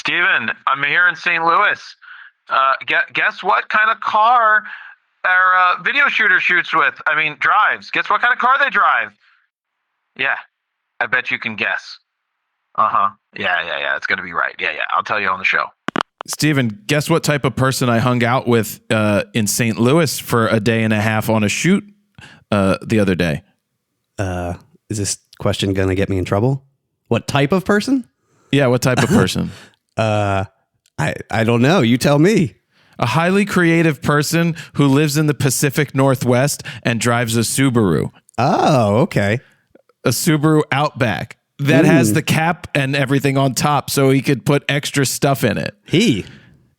Steven, I'm here in St. Louis. Guess what kind of car our video shooter shoots with? I mean, drives. Guess what kind of car they drive? Yeah, I bet you can guess. Uh-huh. Yeah. It's going to be right. Yeah. I'll tell you on the show. Steven, guess what type of person I hung out with in St. Louis for a day and a half on a shoot the other day? Is this question going to get me in trouble? What type of person? Yeah, what type of person? I don't know. You tell me. A highly creative person who lives in the Pacific Northwest and drives a Subaru. Oh, okay. A Subaru Outback that has the cap and everything on top so he could put extra stuff in it.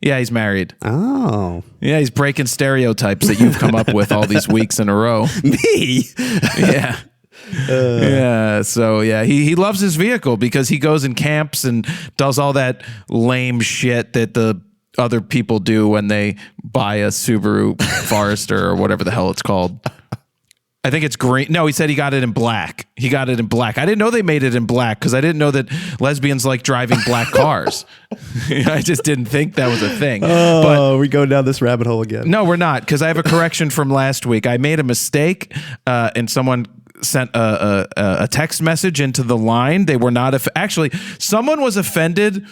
Yeah, he's married. Oh. Yeah, he's breaking stereotypes that you've come up with all these weeks in a row. Me? Yeah. He loves his vehicle because he goes and camps and does all that lame shit that the other people do when they buy a Subaru Forester or whatever the hell it's called. I think it's green. No, he said he got it in black. I didn't know they made it in black because I didn't know that lesbians like driving black cars. I just didn't think that was a thing. But we go down this rabbit hole again. No, we're not, because I have a correction from last week. I made a mistake and someone sent a text message into the line. They were not actually, someone was offended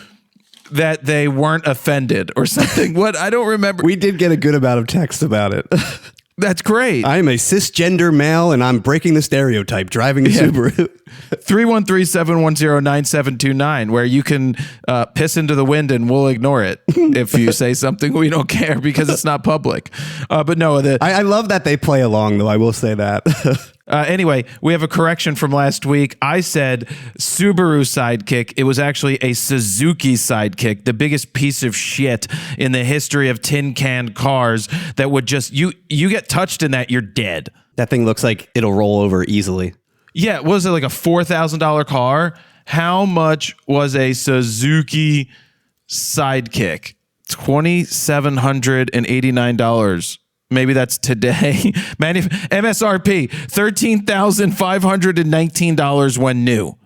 that they weren't offended or something. What? I don't remember. We did get a good amount of text about it. That's great. I'm a cisgender male and I'm breaking the stereotype driving a Subaru. 313-710-9729, where you can piss into the wind and we'll ignore it if you say something we don't care because it's not public. But no, I love that they play along, though. I will say that. Anyway, we have a correction from last week. I said Subaru Sidekick. It was actually a Suzuki Sidekick, the biggest piece of shit in the history of tin can cars that would just, you get touched in that, you're dead. That thing looks like it'll roll over easily. Yeah, was it like a $4,000 car? How much was a Suzuki Sidekick? $2,789. Maybe that's today. MSRP, $13,519 when new.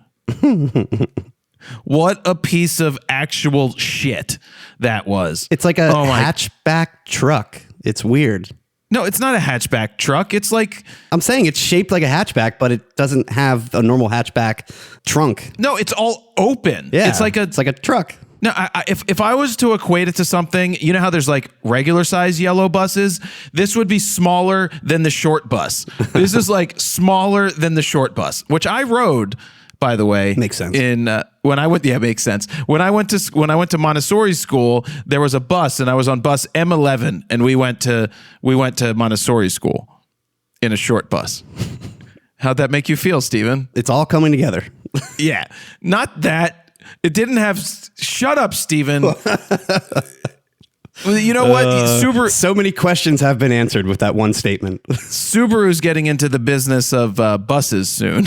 What a piece of actual shit that was. It's like a hatchback truck. It's weird. No, it's not a hatchback truck. It's like... I'm saying it's shaped like a hatchback, but it doesn't have a normal hatchback trunk. No, it's all open. Yeah, it's like a truck. No, if I was to equate it to something, you know how there's like regular size yellow buses? This would be smaller than the short bus. This is like smaller than the short bus, which I rode, by the way. Makes sense. Makes sense. When I went to Montessori school, there was a bus, and I was on bus M11, and we went to Montessori school in a short bus. How'd that make you feel, Steven? It's all coming together. Yeah, not that. It didn't have... Shut up, Steven. You know what? Subaru... So many questions have been answered with that one statement. Subaru's getting into the business of buses soon.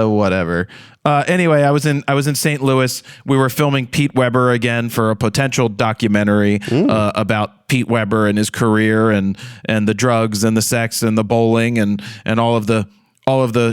Whatever. Anyway, I was in St. Louis. We were filming Pete Weber again for a potential documentary about Pete Weber and his career and the drugs and the sex and the bowling and all of the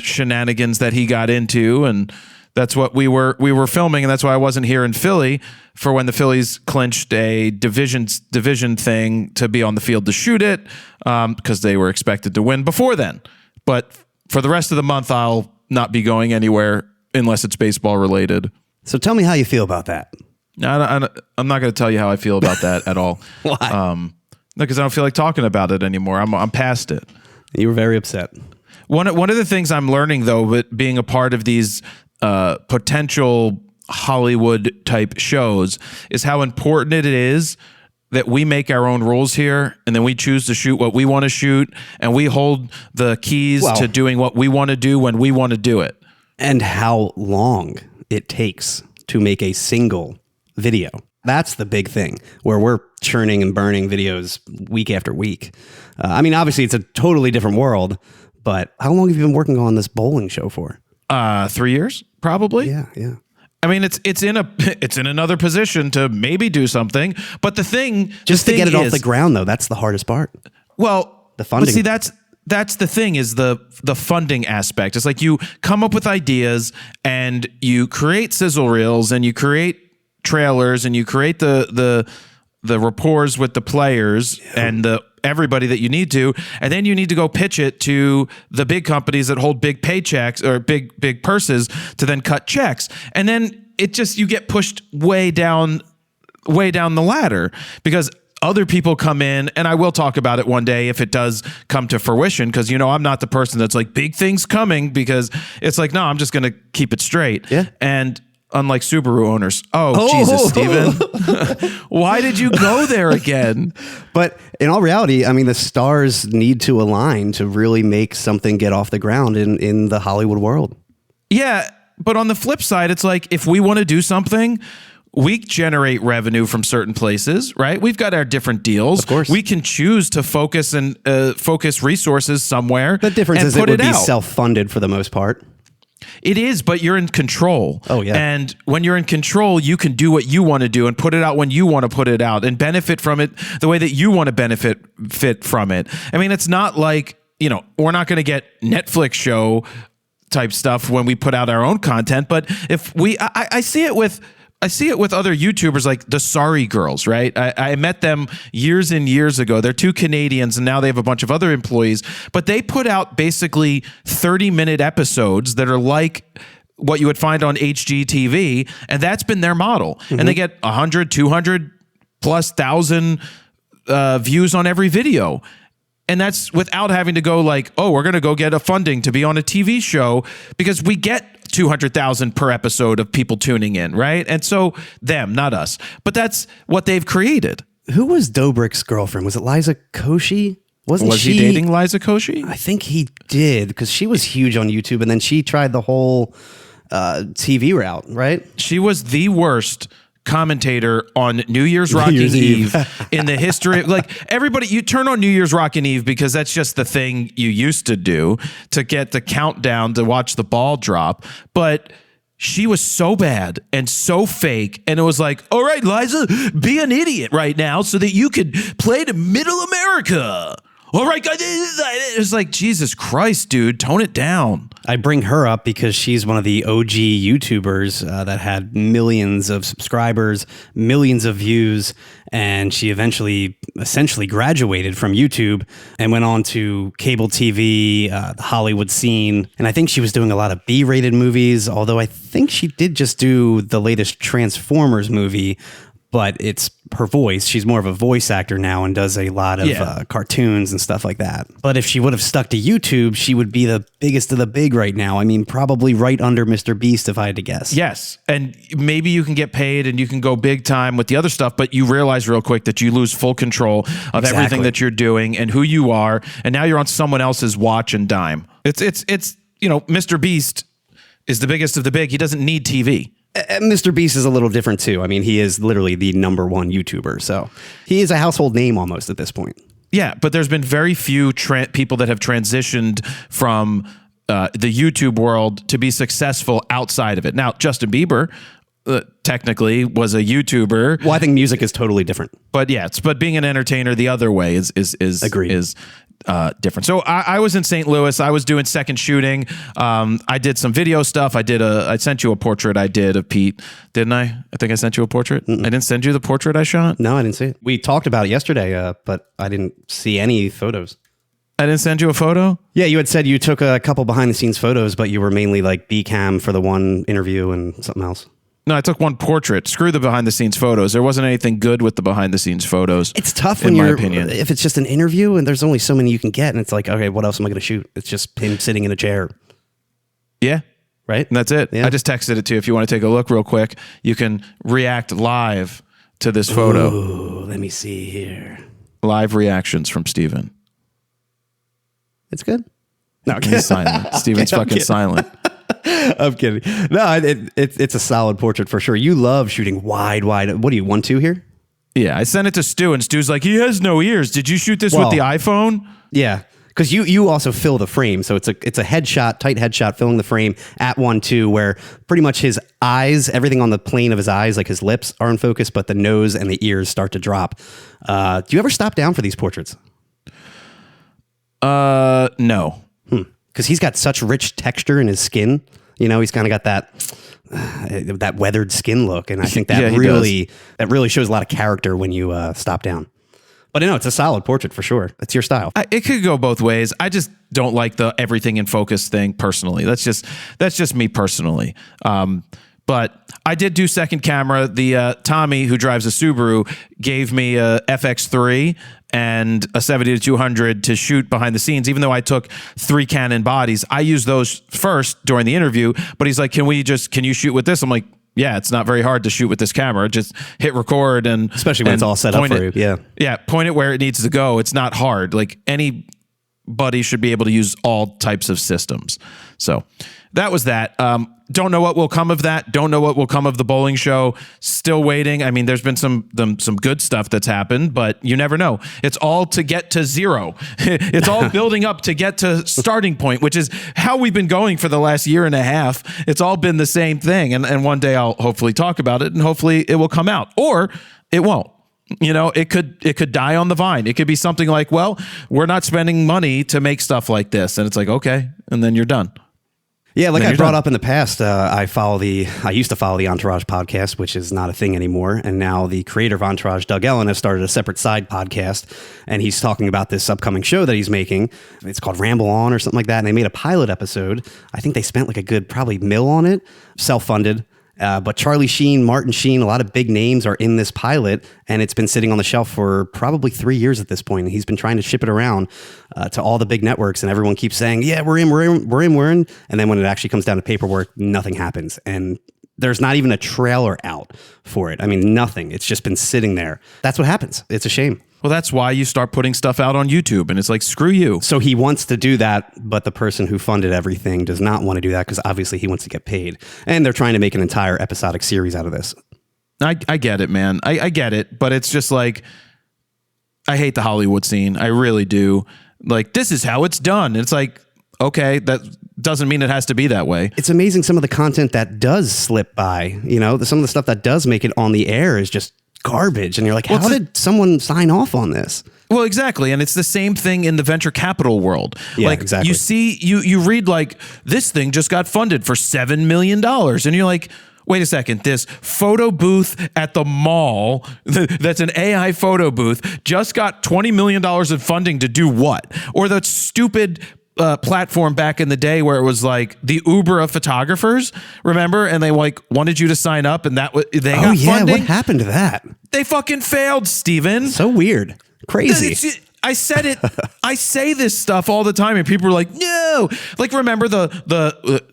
shenanigans that he got into, and that's what we were filming, and that's why I wasn't here in Philly for when the Phillies clinched a division thing to be on the field to shoot it, because they were expected to win before then. But for the rest of the month, I'll not be going anywhere unless it's baseball related. So tell me how you feel about that. I'm not going to tell you how I feel about that at all. Why? Because I don't feel like talking about it anymore. I'm past it. You were very upset. One of the things I'm learning, though, with being a part of these potential Hollywood type shows, is how important it is that we make our own rules here, and then we choose to shoot what we want to shoot, and we hold the keys to doing what we want to do when we want to do it. And how long it takes to make a single video. That's the big thing, where we're churning and burning videos week after week. I mean, obviously, it's a totally different world. But how long have you been working on this bowling show for? 3 years, probably. Yeah. I mean, it's in another position to maybe do something. But to get it off the ground, though, that's the hardest part. Well, the funding. But see, that's the thing, is the funding aspect. It's like you come up with ideas and you create sizzle reels and you create trailers and you create the rapport with the players and everybody that you need to, and then you need to go pitch it to the big companies that hold big paychecks or big purses to then cut checks. And then you get pushed way down the ladder because other people come in, and I will talk about it one day if it does come to fruition, because I'm not the person that's like big things coming, because it's like, no, I'm just going to keep it straight. Yeah. And unlike Subaru owners. Oh, Jesus, Steven. Why did you go there again? But in all reality, I mean, the stars need to align to really make something get off the ground in the Hollywood world. Yeah, but on the flip side, it's like if we want to do something, we generate revenue from certain places, right? We've got our different deals. Of course. We can choose to focus resources somewhere. The difference and is it put would be out. self-funded for the most part. It is, but you're in control. Oh, yeah. And when you're in control, you can do what you want to do and put it out when you want to put it out and benefit from it the way that you want to benefit from it. I mean, it's not like, we're not going to get Netflix show type stuff when we put out our own content. But if I see it with other YouTubers like the Sorry Girls, right? I met them years and years ago. They're two Canadians, and now they have a bunch of other employees. But they put out basically 30-minute episodes that are like what you would find on HGTV, and that's been their model. Mm-hmm. And they get 100, 200 plus thousand views on every video. And that's without having to go like, oh, we're going to go get a funding to be on a TV show, because we get 200,000 per episode of people tuning in, right? And so them, not us. But that's what they've created. Who was Dobrik's girlfriend? Was it Liza Koshy? Was he dating Liza Koshy? I think he did, because she was huge on YouTube, and then she tried the whole TV route, right? She was the worst commentator on New Year's Rockin' Eve in the history. Like, everybody, you turn on New Year's Rockin' Eve because that's just the thing you used to do to get the countdown to watch the ball drop. But she was so bad and so fake. And it was like, all right, Liza, be an idiot right now so that you could play to middle America. All right, guys. It's like, Jesus Christ, dude, tone it down. I bring her up because she's one of the OG YouTubers that had millions of subscribers, millions of views, and she essentially graduated from YouTube and went on to cable TV, the Hollywood scene. And I think she was doing a lot of B-rated movies, although I think she did just do the latest Transformers movie. But it's her voice. She's more of a voice actor now and does a lot of cartoons and stuff like that. But if she would have stuck to YouTube, she would be the biggest of the big right now. I mean, probably right under Mr. Beast, if I had to guess. Yes. And maybe you can get paid and you can go big time with the other stuff, but you realize real quick that you lose full control of everything that you're doing and who you are. And now you're on someone else's watch and dime. It's Mr. Beast is the biggest of the big. He doesn't need TV. Mr. Beast is a little different too. I mean, he is literally the number one YouTuber, so he is a household name almost at this point. Yeah, but there's been very few people that have transitioned from the YouTube world to be successful outside of it. Now, Justin Bieber technically was a YouTuber. Well, I think music is totally different. But but being an entertainer the other way is Agreed. is different. So I was in St. Louis. I was doing second shooting. I did some video stuff. I sent you a portrait I did of Pete, didn't I? I think I sent you a portrait. I didn't send you the portrait I shot. No, I didn't see it. We talked about it yesterday, but I didn't see any photos. I didn't send you a photo? Yeah, you had said you took a couple behind the scenes photos, but you were mainly like B-cam for the one interview and something else. No, I took one portrait. Screw the behind the scenes photos. There wasn't anything good with the behind the scenes photos. It's tough in my opinion. If it's just an interview and there's only so many you can get, and it's like, okay, what else am I going to shoot? It's just him sitting in a chair. Yeah. Right? And that's it. Yeah. I just texted it to you. If you want to take a look real quick, you can react live to this photo. Ooh, let me see here. Live reactions from Steven. It's good. No, he's silent. Steven's fucking silent. I'm kidding. No, it's a solid portrait for sure. You love shooting wide. What do you, 1.2 here? Yeah, I sent it to Stu, and Stu's like, he has no ears. Did you shoot this with the iPhone? Yeah, because you also fill the frame. So it's a headshot, tight headshot, filling the frame at 1.2, where pretty much his eyes, everything on the plane of his eyes, like his lips are in focus, but the nose and the ears start to drop. Do you ever stop down for these portraits? No. Because he's got such rich texture in his skin. You know, he's kind of got that weathered skin look, and I think that really shows a lot of character when you stop down. But you know, it's a solid portrait for sure. It's your style. It could go both ways. I just don't like the everything in focus thing personally. That's just me personally. But I did do second camera. The Tommy, who drives a Subaru, gave me a FX3 and a 70-200 to shoot behind the scenes. Even though I took 3 Canon bodies, I used those first during the interview. But he's like, "Can you shoot with this?" I'm like, "Yeah, it's not very hard to shoot with this camera. Just hit record and especially when it's all set up for you. Yeah, point it where it needs to go. It's not hard. Like anybody should be able to use all types of systems." So that was that. Don't know what will come of that. Don't know what will come of the bowling show. Still waiting. I mean, there's been some good stuff that's happened, but you never know. It's all to get to zero. It's all building up to get to starting point, which is how we've been going for the last year and a half. It's all been the same thing. And one day I'll hopefully talk about it, and hopefully it will come out, or it won't. You know, it could die on the vine. It could be something like, well, we're not spending money to make stuff like this. And it's like, okay. And then you're done. Yeah, like I brought up in the past, I used to follow the Entourage podcast, which is not a thing anymore. And now the creator of Entourage, Doug Ellen, has started a separate side podcast. And he's talking about this upcoming show that he's making. It's called Ramble On or something like that. And they made a pilot episode. I think they spent like a good probably $1 on it, self-funded. But Charlie Sheen, Martin Sheen, a lot of big names are in this pilot, and it's been sitting on the shelf for probably 3 years at this point. And he's been trying to ship it around to all the big networks, and everyone keeps saying, "Yeah, we're in." And then when it actually comes down to paperwork, nothing happens. And there's not even a trailer out for it. I mean, nothing. It's just been sitting there. That's what happens. It's a shame. Well, that's why you start putting stuff out on YouTube, and it's like, screw you. So he wants to do that, but the person who funded everything does not want to do that because obviously he wants to get paid. And they're trying to make an entire episodic series out of this. I get it, man. I get it, but it's just like, I hate the Hollywood scene. I really do. Like, this is how it's done. It's like, okay, that doesn't mean it has to be that way. It's amazing some of the content that does slip by. You know, some of the stuff that does make it on the air is just garbage, and you're like, how did someone sign off on this? Well, exactly, and it's the same thing in the venture capital world. Yeah, like, exactly. You see, you read like, this thing just got funded for $7 million, and you're like, wait a second, this photo booth at the mall that's an AI photo booth just got $20 million in funding to do what? Or that stupid platform back in the day where it was like the Uber of photographers, remember? And they like wanted you to sign up, and they got funding. What happened to that? They fucking failed, Steven. So weird. Crazy. I said it. I say this stuff all the time, and people are like, "No!" Like, remember the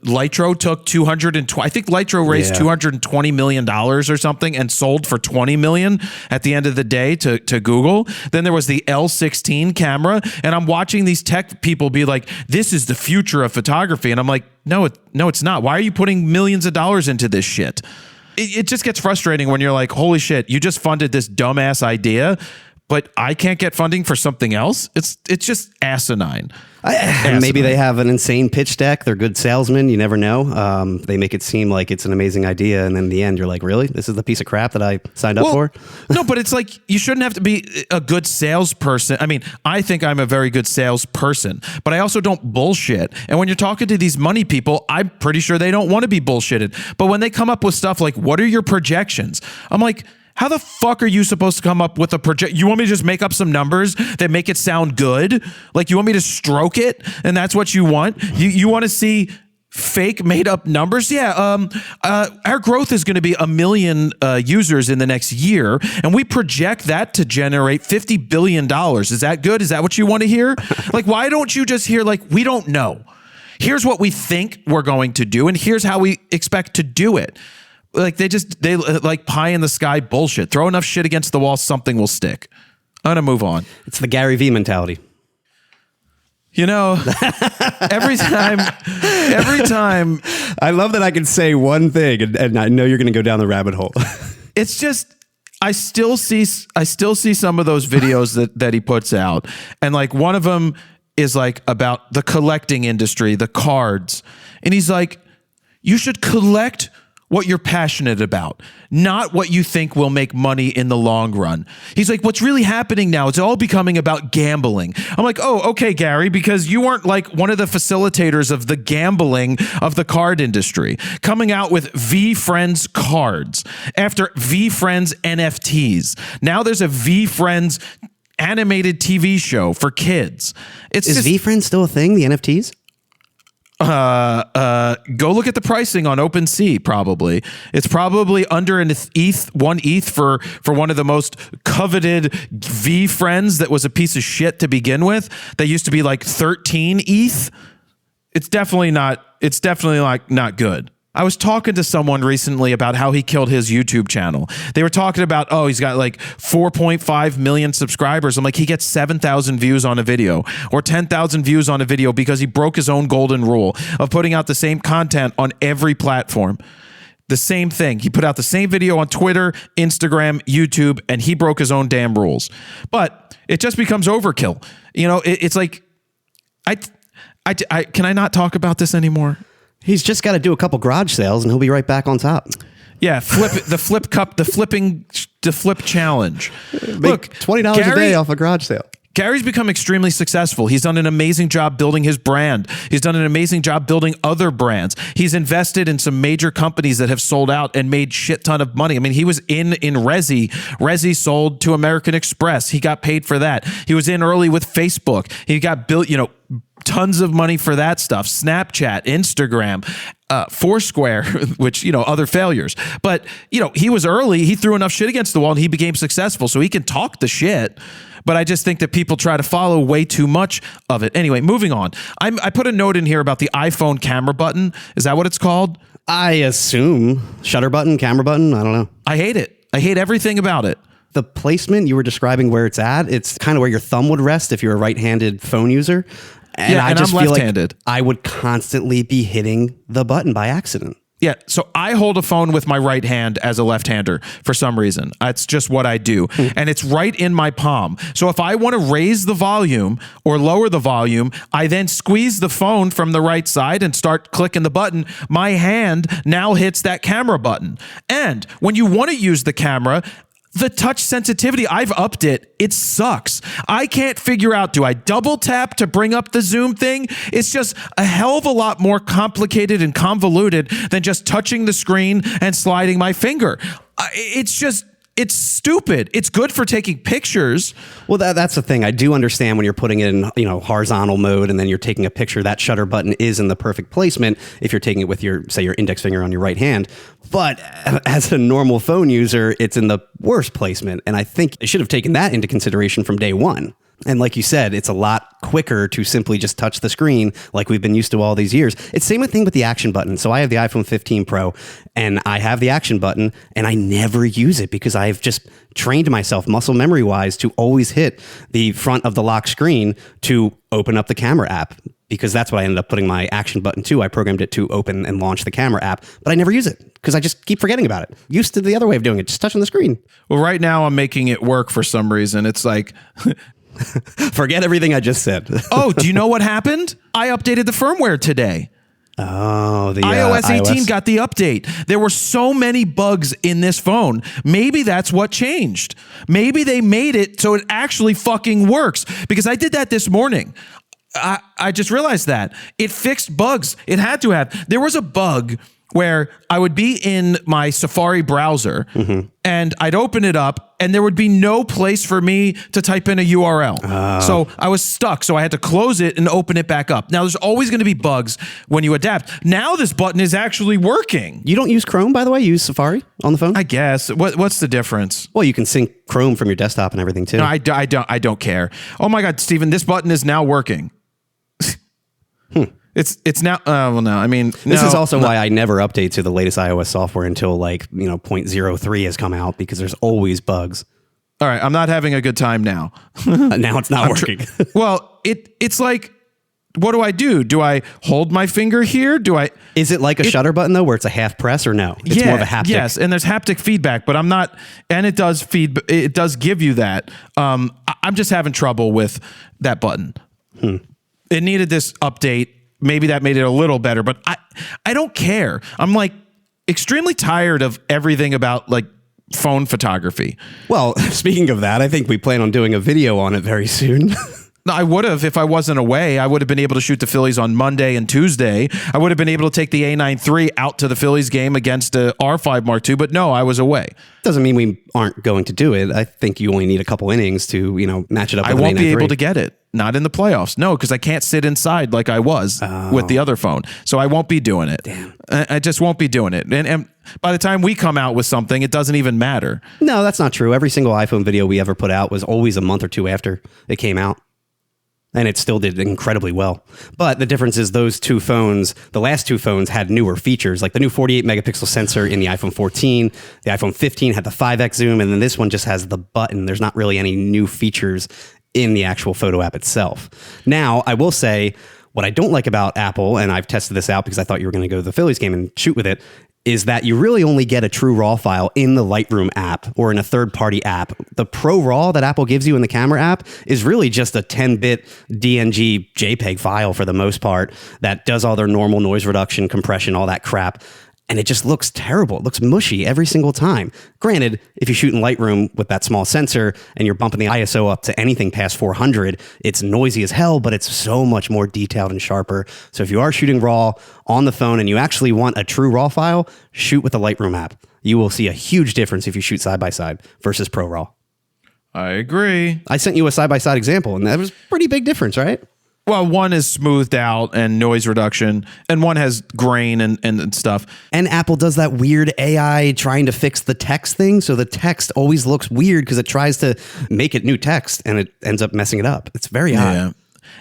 Lytro took 220. I think Lytro raised $220 million or something, and sold for $20 million at the end of the day to Google. Then there was the L16 camera, and I'm watching these tech people be like, "This is the future of photography," and I'm like, "No, it's not. Why are you putting millions of dollars into this shit?" It just gets frustrating when you're like, "Holy shit! You just funded this dumbass idea." But I can't get funding for something else. It's just asinine. Maybe they have an insane pitch deck. They're good salesmen. You never know. They make it seem like it's an amazing idea, and then in the end, you're like, really? This is the piece of crap that I signed up for? No, but it's like, you shouldn't have to be a good salesperson. I mean, I think I'm a very good salesperson, but I also don't bullshit. And when you're talking to these money people, I'm pretty sure they don't want to be bullshitted. But when they come up with stuff like, what are your projections? I'm like, how the fuck are you supposed to come up with a project? You want me to just make up some numbers that make it sound good? Like, you want me to stroke it, and that's what you want? You want to see fake made up numbers? Yeah. Our growth is going to be 1 million users in the next year, and we project that to generate $50 billion. Is that good? Is that what you want to hear? Like, why don't you just hear, like, we don't know. Here's what we think we're going to do, and here's how we expect to do it. Like, they like pie in the sky bullshit. Throw enough shit against the wall, something will stick. I'm going to move on. It's the Gary Vee mentality. You know, every time. I love that I can say one thing and I know you're going to go down the rabbit hole. It's just, I still see some of those videos that he puts out. And like, one of them is like about the collecting industry, the cards. And he's like, you should collect what you're passionate about, not what you think will make money in the long run. He's like, what's really happening now, it's all becoming about gambling. I'm like, oh, okay, Gary, because you weren't like one of the facilitators of the gambling of the card industry, coming out with V-Friends cards after V-Friends NFTs. Now there's a V-Friends animated TV show for kids. Is V-Friends still a thing, the NFTs? Go look at the pricing on OpenSea. Probably it's probably under an one ETH for one of the most coveted V-Friends that was a piece of shit to begin with. That used to be like 13 ETH. It's definitely not. It's definitely like not good. I was talking to someone recently about how he killed his YouTube channel. They were talking about, oh, he's got like 4.5 million subscribers. I'm like, he gets 7,000 views on a video or 10,000 views on a video because he broke his own golden rule of putting out the same content on every platform. The same thing. He put out the same video on Twitter, Instagram, YouTube, and he broke his own damn rules. But it just becomes overkill. You know, it's like, can I not talk about this anymore? He's just got to do a couple garage sales and he'll be right back on top. Yeah, the flip challenge. Look, $20 a day off a garage sale. Gary's become extremely successful. He's done an amazing job building his brand. He's done an amazing job building other brands. He's invested in some major companies that have sold out and made shit ton of money. I mean, he was in Resi. Resi sold to American Express. He got paid for that. He was in early with Facebook. He got built, tons of money for that stuff. Snapchat, Instagram, Foursquare, which, other failures. But, he was early. He threw enough shit against the wall and he became successful. So he can talk the shit. But I just think that people try to follow way too much of it. Anyway, moving on. I put a note in here about the iPhone camera button. Is that what it's called? I assume. Shutter button, camera button. I don't know. I hate it. I hate everything about it. The placement you were describing where it's at, it's kind of where your thumb would rest if you're a right-handed phone user. And I just feel like I would constantly be hitting the button by accident. Yeah, so I hold a phone with my right hand as a left-hander for some reason. That's just what I do. And it's right in my palm. So if I want to raise the volume or lower the volume, I then squeeze the phone from the right side and start clicking the button. My hand now hits that camera button. And when you want to use the camera, the touch sensitivity, I've upped it. It sucks. I can't figure out, do I double tap to bring up the zoom thing? It's just a hell of a lot more complicated and convoluted than just touching the screen and sliding my finger. It's stupid. It's good for taking pictures. Well, that's the thing. I do understand when you're putting it in, horizontal mode and then you're taking a picture, that shutter button is in the perfect placement if you're taking it with your index finger on your right hand. But as a normal phone user, it's in the worst placement. And I think they should have taken that into consideration from day one. And like you said, it's a lot quicker to simply just touch the screen like we've been used to all these years. It's same thing with the action button. So I have the iPhone 15 Pro and I have the action button and I never use it because I've just trained myself muscle memory wise to always hit the front of the lock screen to open up the camera app, because that's what I ended up putting my action button to. I programmed it to open and launch the camera app, but I never use it because I just keep forgetting about it. Used to the other way of doing it, just touching the screen. Well, right now I'm making it work for some reason. It's like... Forget everything I just said. Oh, do you know what happened? I updated the firmware today. Oh, the iOS 18 got the update. There were so many bugs in this phone. Maybe that's what changed. Maybe they made it so it actually fucking works, because I did that this morning. I just realized that it fixed bugs. It had to have. There was a bug where I would be in my Safari browser and I'd open it up and there would be no place for me to type in a URL. So I was stuck. So I had to close it and open it back up. Now there's always going to be bugs when you adapt. Now this button is actually working. You don't use Chrome, by the way? You use Safari on the phone? I guess. What's the difference? Well, you can sync Chrome from your desktop and everything too. No, I don't care. Oh my God, Steven, this button is now working. It's now, well, no, I mean, this is also why I never update to the latest iOS software until 0.03 has come out, because there's always bugs. All right. I'm not having a good time now. Now it's not working. Well, it's like, what do? Do I hold my finger here? Is it like a shutter button though, where it's a half press, or no? It's more of a haptic. Yes. And there's haptic feedback, but I'm not, and it does give you that. I'm just having trouble with that button. It needed this update. Maybe that made it a little better, but I don't care. I'm like, extremely tired of everything about like phone photography. Well, speaking of that, I think we plan on doing a video on it very soon. No, I would have if I wasn't away. I would have been able to shoot the Phillies on Monday and Tuesday. I would have been able to take the A9 III out to the Phillies game against the R5 Mark II, but no, I was away. Doesn't mean we aren't going to do it. I think you only need a couple innings to, match it up with I won't be an A9 able III. to get it. Not in the playoffs. No, because I can't sit inside like I was with the other phone. So I won't be doing it. Damn. I just won't be doing it. And by the time we come out with something, it doesn't even matter. No, that's not true. Every single iPhone video we ever put out was always a month or two after it came out. And it still did incredibly well. But the difference is those two phones, the last two phones had newer features, like the new 48 megapixel sensor in the iPhone 14. The iPhone 15 had the 5x zoom, and then this one just has the button. There's not really any new features in the actual photo app itself. Now, I will say, what I don't like about Apple, and I've tested this out because I thought you were going to go to the Phillies game and shoot with it, is that you really only get a true RAW file in the Lightroom app or in a third-party app. The Pro RAW that Apple gives you in the camera app is really just a 10-bit DNG JPEG file for the most part that does all their normal noise reduction, compression, all that crap. And it just looks terrible. It looks mushy every single time. Granted, if you shoot in Lightroom with that small sensor and you're bumping the ISO up to anything past 400, it's noisy as hell, but it's so much more detailed and sharper. So if you are shooting RAW on the phone and you actually want a true RAW file, shoot with the Lightroom app. You will see a huge difference if you shoot side by side versus Pro RAW. I agree. I sent you a side by side example, and that was a pretty big difference, right? Well, one is smoothed out and noise reduction, and one has grain and stuff. And Apple does that weird AI trying to fix the text thing. So the text always looks weird because it tries to make it new text and it ends up messing it up. It's very odd. Yeah.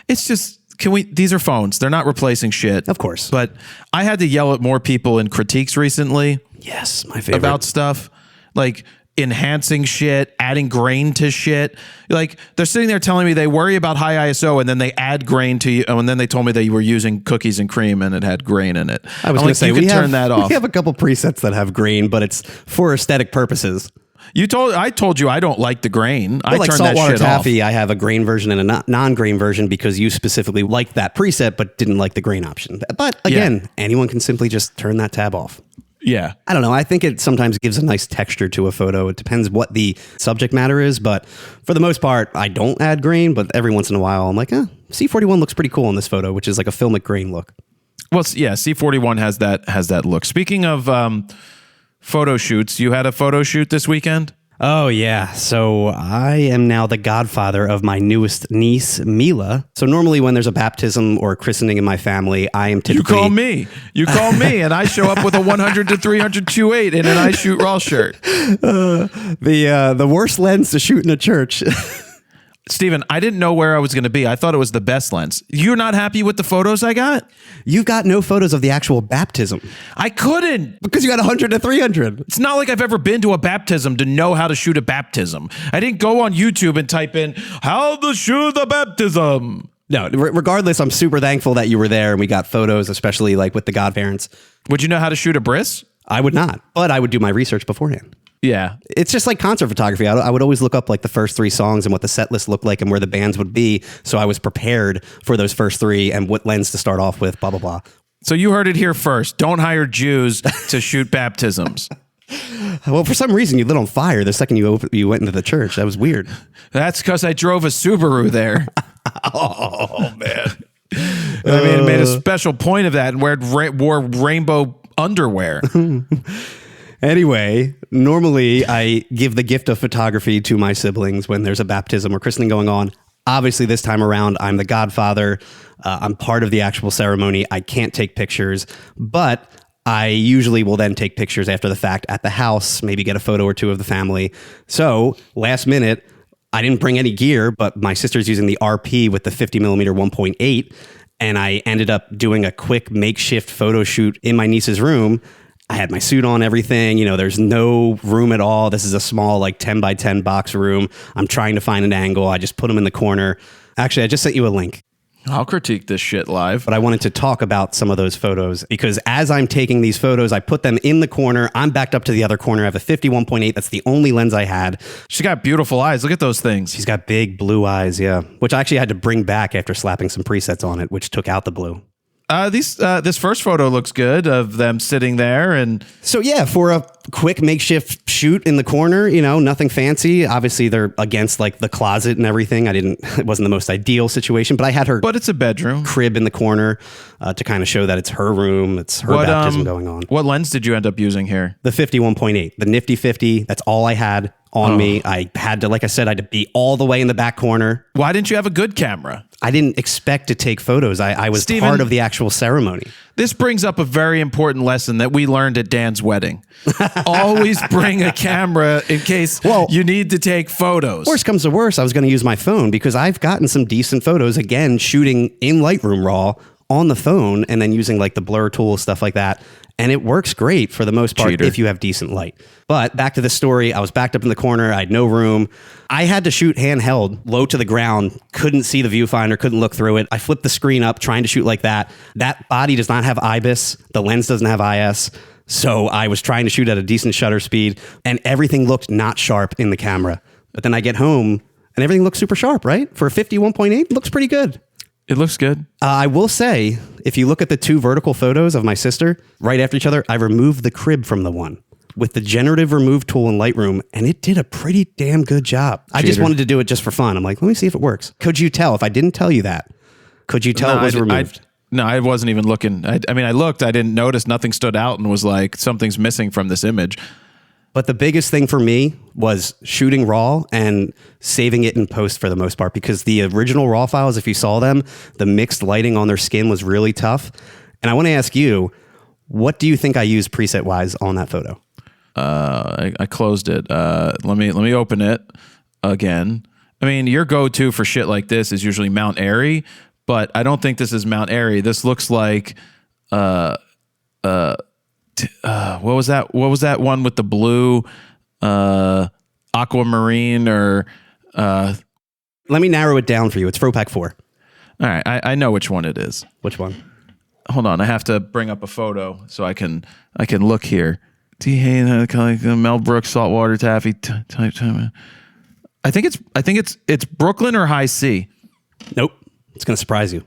It's just, these are phones. They're not replacing shit. Of course. But I had to yell at more people in critiques recently. Yes, my favorite. About stuff like enhancing shit, adding grain to shit. Like they're sitting there telling me they worry about high ISO and then they add grain to you. And then they told me that you were using cookies and cream and it had grain in it. I was going to say, you can turn that off. We have a couple presets that have grain, but it's for aesthetic purposes. I told you I don't like the grain. Well, I like turn that saltwater shit off. taffy, I have a grain version and a non-grain version because you specifically liked that preset but didn't like the grain option. But again, anyone can simply just turn that tab off. Yeah. I don't know. I think it sometimes gives a nice texture to a photo. It depends what the subject matter is, but for the most part, I don't add grain, but every once in a while, I'm like, C41 looks pretty cool in this photo, which is like a filmic grain look. Well, yeah, C41 has that look. Speaking of photo shoots, you had a photo shoot this weekend? Oh, yeah. So I am now the godfather of my newest niece, Mila. So normally when there's a baptism or a christening in my family, I am typically... You call me, and I show up with a 100 to 300 2.8 in an I Shoot Raw shirt. The worst lens to shoot in a church. Steven, I didn't know where I was going to be. I thought it was the best lens. You're not happy with the photos I got? You've got no photos of the actual baptism. I couldn't. Because you got 100 to 300. It's not like I've ever been to a baptism to know how to shoot a baptism. I didn't go on YouTube and type in, how to shoot a baptism. No, regardless, I'm super thankful that you were there and we got photos, especially like with the godparents. Would you know how to shoot a bris? I would not, but I would do my research beforehand. Yeah. It's just like concert photography. I would always look up like the first 3 songs and what the set list looked like and where the bands would be. So I was prepared for those first 3 and what lens to start off with, blah, blah, blah. So you heard it here first. Don't hire Jews to shoot baptisms. Well, for some reason, you lit on fire the second you went into the church. That was weird. That's because I drove a Subaru there. Oh, man. I mean, it made a special point of that and wore rainbow underwear. Anyway, normally I give the gift of photography to my siblings when there's a baptism or christening going on. Obviously, this time around, I'm the godfather. I'm part of the actual ceremony. I can't take pictures, but I usually will then take pictures after the fact at the house, maybe get a photo or 2 of the family. So last minute, I didn't bring any gear, but my sister's using the RP with the 50 millimeter 1.8. And I ended up doing a quick makeshift photo shoot in my niece's room. I had my suit on, everything, there's no room at all. This is a small, like 10 by 10 box room. I'm trying to find an angle. I just put them in the corner. Actually, I just sent you a link. I'll critique this shit live. But I wanted to talk about some of those photos because as I'm taking these photos, I put them in the corner. I'm backed up to the other corner. I have a 51.8. That's the only lens I had. She's got beautiful eyes. Look at those things. She's got big blue eyes, yeah. Which I actually had to bring back after slapping some presets on it, which took out the blue. This first photo looks good of them sitting there, and So yeah, for a quick makeshift shoot in the corner, nothing fancy. Obviously, they're against like the closet and everything. It wasn't the most ideal situation, but I had her but it's a bedroom. crib in the corner to kind of show that it's her room, it's her baptism going on. What lens did you end up using here? The 51.8, the nifty 50. That's all I had on me. I had to, like I said, I had to be all the way in the back corner. Why didn't you have a good camera? I didn't expect to take photos. I was Steven, part of the actual ceremony. This brings up a very important lesson that we learned at Dan's wedding. Always bring a camera in case you need to take photos. Worst comes to worst, I was going to use my phone because I've gotten some decent photos, again, shooting in Lightroom RAW on the phone and then using like the blur tool, stuff like that. And it works great for the most part Cheater. if you have decent light. But back to the story, I was backed up in the corner. I had no room. I had to shoot handheld, low to the ground, couldn't see the viewfinder, couldn't look through it. I flipped the screen up trying to shoot like that. That body does not have IBIS. The lens doesn't have IS. So I was trying to shoot at a decent shutter speed and everything looked not sharp in the camera. But then I get home and everything looks super sharp, right? For a 51.8, it looks pretty good. It looks good. I will say, if you look at the two vertical photos of my sister right after each other, I removed the crib from the one with the generative remove tool in Lightroom, and it did a pretty damn good job. I just wanted to do it just for fun. I'm like, let me see if it works. Could you tell? If I didn't tell you that, could you tell it was removed? No, I wasn't even looking. I mean, I looked. I didn't notice. Nothing stood out and was like, something's missing from this image. But the biggest thing for me was shooting RAW and saving it in post for the most part, because the original RAW files, if you saw them, the mixed lighting on their skin was really tough. And I want to ask you, what do you think I used preset wise on that photo? I closed it. Let me open it again. I mean, your go-to for shit like this is usually Mount Airy, but I don't think this is Mount Airy. This looks like what was that? What was that one with the blue aquamarine or Let me narrow it down for you. It's Fropack 4. All right, I know which one it is. Which one? Hold on, I have to bring up a photo so I can look here. T. Haynes, Mel Brooks, saltwater taffy type. I think it's Brooklyn or High C. Nope. It's going to surprise you.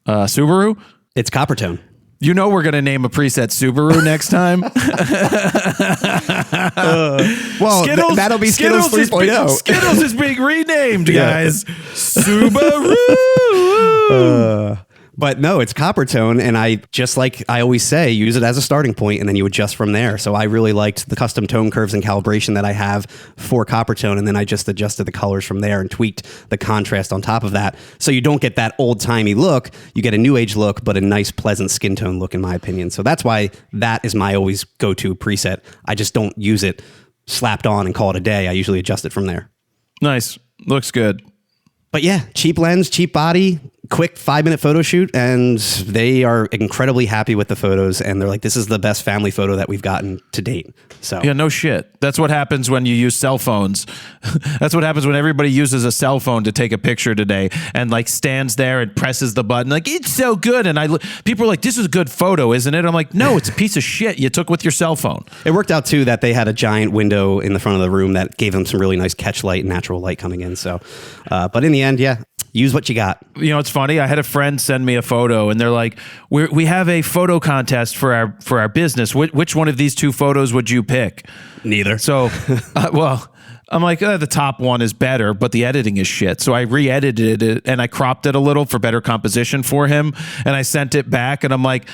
Subaru. It's Coppertone. You know we're going to name a preset Subaru next time. Well, Skittles, that'll be Skittles 3.0. Skittles is being renamed, guys. Subaru. But no, it's Coppertone, and I, just like I always say, use it as a starting point, and then you adjust from there. So I really liked the custom tone curves and calibration that I have for Coppertone, and then I just adjusted the colors from there and tweaked the contrast on top of that. So you don't get that old-timey look. You get a new age look, but a nice, pleasant skin tone look, in my opinion. So that's why that is my always go-to preset. I just don't use it slapped on and call it a day. I usually adjust it from there. Nice. Looks good. But yeah, cheap lens, cheap body, quick 5-minute photo shoot, and they are incredibly happy with the photos, and they're like, this is the best family photo that we've gotten to date. So yeah, no shit. That's what happens when you use cell phones. That's what happens when everybody uses a cell phone to take a picture today and like stands there and presses the button like, it's so good. And people are like, this is a good photo, isn't it? I'm like, no, it's a piece of shit you took with your cell phone. It worked out too that they had a giant window in the front of the room that gave them some really nice catch light and natural light coming in. So, but in the end, yeah, use what you got. You know, it's funny. I had a friend send me a photo, and they're like, "We have a photo contest for our business. Which one of these two photos would you pick?" Neither. So, well, I'm like, the top one is better, but the editing is shit. So I re-edited it and I cropped it a little for better composition for him, and I sent it back, and I'm like,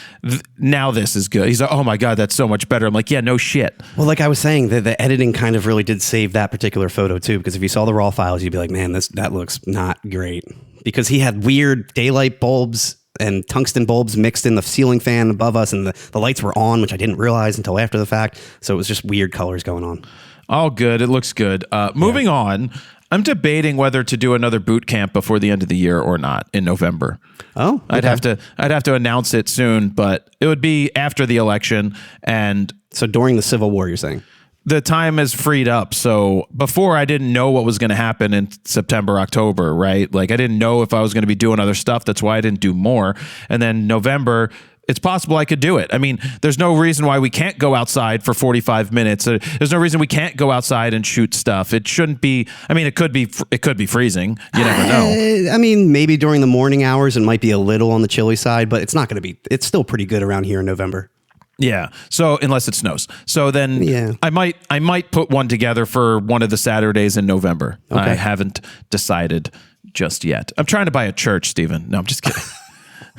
now this is good. He's like, oh my God, that's so much better. I'm like, yeah, no shit. Well, like I was saying, the editing kind of really did save that particular photo too, because if you saw the raw files, you'd be like, man, that looks not great, because he had weird daylight bulbs and tungsten bulbs mixed in the ceiling fan above us, and the lights were on, which I didn't realize until after the fact. So it was just weird colors going on. All good. It looks good. Moving on, I'm debating whether to do another boot camp before the end of the year or not in November. Oh, okay. I'd have to announce it soon, but it would be after the election. And so during the Civil War, you're saying? The time is freed up. So before, I didn't know what was going to happen in September, October, right? Like I didn't know if I was going to be doing other stuff. That's why I didn't do more. And then November, It's possible I could do it. I mean, there's no reason why we can't go outside for 45 minutes. There's no reason we can't go outside and shoot stuff. It shouldn't be. I mean, it could be freezing. You never know. I mean, maybe during the morning hours, it might be a little on the chilly side, but it's not going to be. It's still pretty good around here in November. Yeah. So unless it snows, so then Yeah. I might put one together for one of the Saturdays in November. Okay. I haven't decided just yet. I'm trying to buy a church, Stephen. No, I'm just kidding.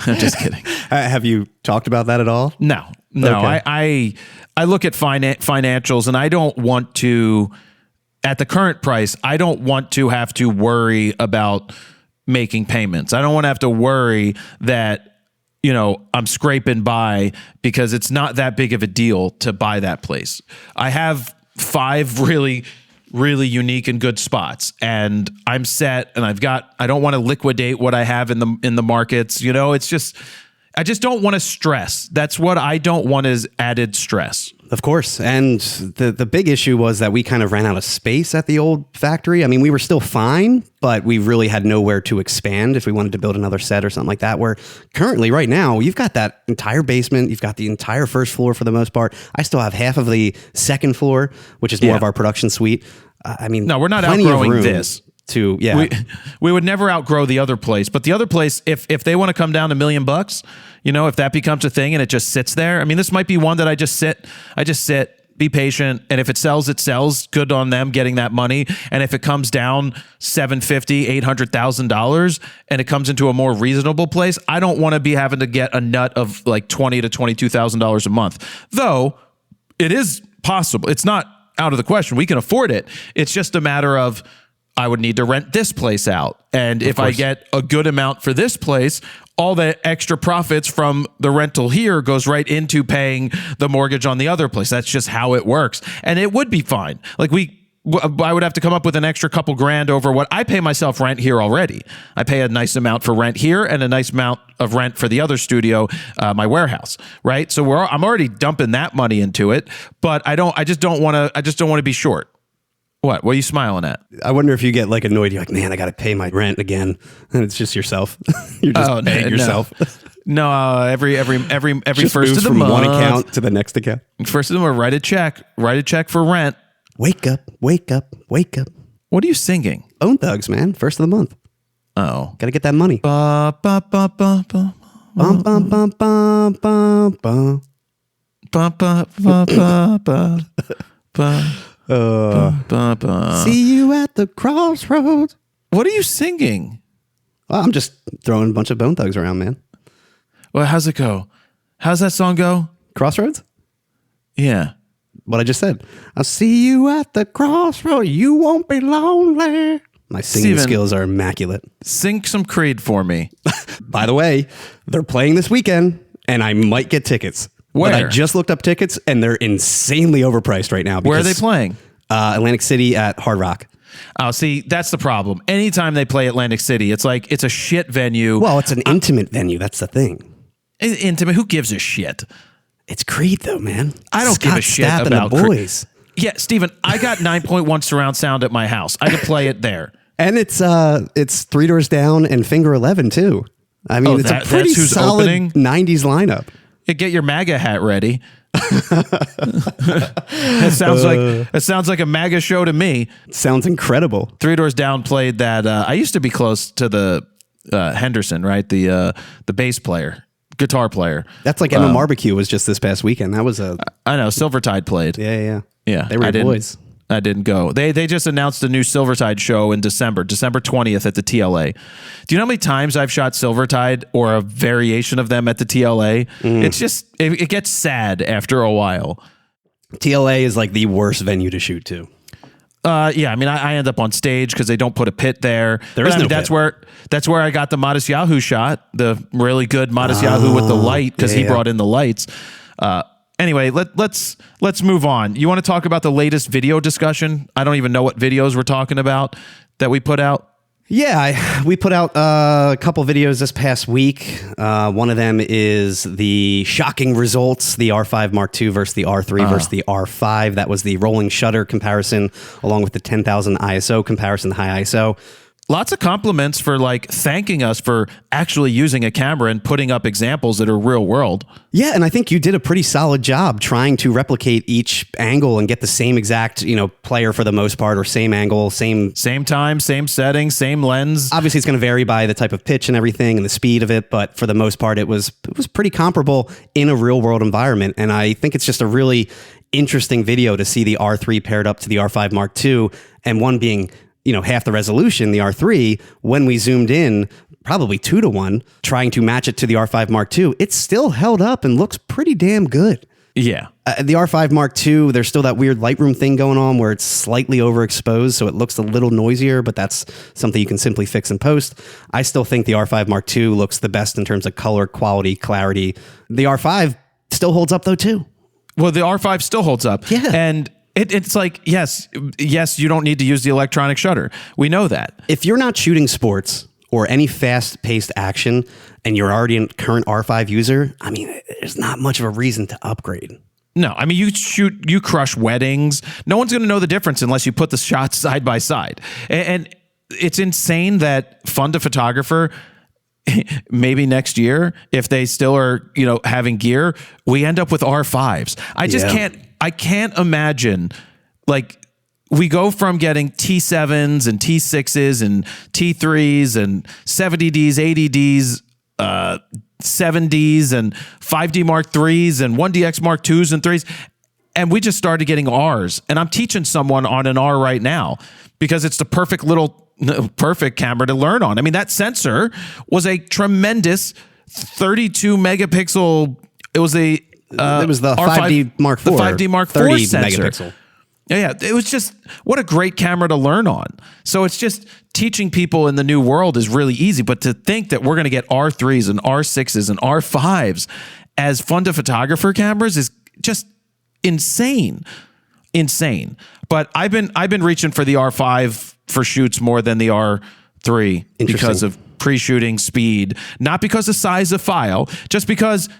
I'm just kidding. Have you talked about that at all? No. Okay. I look at financials, and I don't want to, at the current price, I don't want to have to worry about making payments. I don't want to have to worry that, you know, I'm scraping by, because it's not that big of a deal to buy that place. I have 5 really unique and good spots, and I'm set, and I don't want to liquidate what I have in the markets. You know, it's just, I just don't want to stress. That's what I don't want, is added stress. Of course. And the big issue was that we kind of ran out of space at the old factory. I mean, we were still fine, but we really had nowhere to expand if we wanted to build another set or something like that. Where currently, right now, you've got that entire basement, you've got the entire first floor for the most part. I still have half of the second floor, which is more of our production suite. I mean, no, we're not plenty of outgrowing room this. We would never outgrow the other place, but the other place, if they want to come down $1 million, you know, if that becomes a thing and it just sits there, I mean, this might be one that I just sit, be patient, and if it sells, it sells. Good on them getting that money. And if it comes down $750,000, $800,000, and it comes into a more reasonable place, I don't want to be having to get a nut of like $20,000 to $22,000 a month. Though it is possible, it's not out of the question. We can afford it. It's just a matter of, I would need to rent this place out. And if I get a good amount for this place, all the extra profits from the rental here goes right into paying the mortgage on the other place. That's just how it works. And it would be fine. Like I would have to come up with an extra couple grand over what I pay myself rent here already. I pay a nice amount for rent here and a nice amount of rent for the other studio, my warehouse, right? So I'm already dumping that money into it, but I just don't want to be short. What are you smiling at? I wonder if you get like annoyed. You're like, man, I got to pay my rent again, and it's just yourself. You're just paying yourself. No, every Just first moves of the from month, one account to the next account. First of the month, write a check for rent. Wake up, wake up, wake up. What are you singing? Bone Thugs, man. First of the month. Oh, Got to get that money. ba ba ba ba ba Bum, bum, bum, bum, bum, bum. ba ba ba ba ba ba. See you at the crossroads. What are you singing? Well, I'm just throwing a bunch of Bone Thugs around, man. Well, how's it go? How's that song go? Crossroads? Yeah. What I just said. I'll see you at the crossroads. You won't be lonely. My singing Steven, skills are immaculate. Sing some Creed for me. By the way, they're playing this weekend, and I might get tickets. Where? But I just looked up tickets, and they're insanely overpriced right now. Where are they playing? Atlantic City at Hard Rock. Oh, see, that's the problem. Anytime they play Atlantic City, it's like it's a shit venue. Well, it's an intimate venue. That's the thing. Intimate. Who gives a shit? It's Creed, though, man. I don't give a shit Stapp and about the boys. Yeah, Steven, I got 9.1 surround sound at my house. I could play it there. And it's Three Doors Down and Finger 11 too. I mean, it's a pretty that's who's solid opening? 90s lineup. Yeah, get your MAGA hat ready. It sounds like a MAGA show to me. Sounds incredible. Three Doors Down played that. I used to be close to the Henderson, right? The bass player, guitar player. That's like Emma Barbecue was just this past weekend. That was I know Silvertide played. yeah. Yeah, They were boys. I didn't go. They just announced a new Silvertide show in December 20th at the TLA. Do you know how many times I've shot Silvertide or a variation of them at the TLA? It's just, it gets sad after a while. TLA is like the worst venue to shoot to. Yeah, I mean, I end up on stage because they don't put a pit there. There is no that's pit. that's where I got the Modest Yahoo shot, the really good Modest Yahoo with the light, because he brought in the lights. Anyway, let's move on. You want to talk about the latest video discussion? I don't even know what videos we're talking about that we put out. Yeah, we put out a couple videos this past week. One of them is the shocking results, the R5 Mark II versus the R3 versus the R5. That was the rolling shutter comparison, along with the 10,000 ISO comparison, the high ISO. lots of compliments for like thanking us for actually using a camera and putting up examples that are real world. Yeah, and I think you did a pretty solid job trying to replicate each angle and get the same exact, player for the most part, or same angle, same time, same setting, same lens. Obviously, it's going to vary by the type of pitch and everything and the speed of it, but for the most part, it was pretty comparable in a real world environment. And I think it's just a really interesting video to see the R3 paired up to the R5 Mark II, and one being half the resolution, the R3, when we zoomed in, probably 2-to-1, trying to match it to the R5 Mark II, it's still held up and looks pretty damn good. Yeah. The R5 Mark II, there's still that weird Lightroom thing going on where it's slightly overexposed, so it looks a little noisier, but that's something you can simply fix in post. I still think the R5 Mark II looks the best in terms of color, quality, clarity. The R5 still holds up, though, too. Well, the R5 still holds up. Yeah. And it's like, yes, you don't need to use the electronic shutter. We know that. If you're not shooting sports or any fast-paced action and you're already a current R5 user, I mean, there's not much of a reason to upgrade. No, I mean, you crush weddings. No one's going to know the difference unless you put the shots side by side. And it's insane that Fun to Photographer, maybe next year, if they still are, having gear, we end up with R5s. I can't imagine, like, we go from getting T7s and T6s and T3s and 70Ds, 80Ds, 7Ds and 5D Mark IIIs and 1DX Mark IIs and 3s. And we just started getting Rs. And I'm teaching someone on an R right now because it's the perfect camera to learn on. I mean, that sensor was a tremendous 32 megapixel. It was the R5, 5D Mark IV. The 5D Mark IV 30 sensor. megapixel. Yeah, it was just, what a great camera to learn on. So it's just teaching people in the new world is really easy. But to think that we're going to get R3s and R6s and R5s as Fun to Photographer cameras is just insane. But I've been reaching for the R5 for shoots more than the R3 because of pre-shooting speed, not because of size of file, just because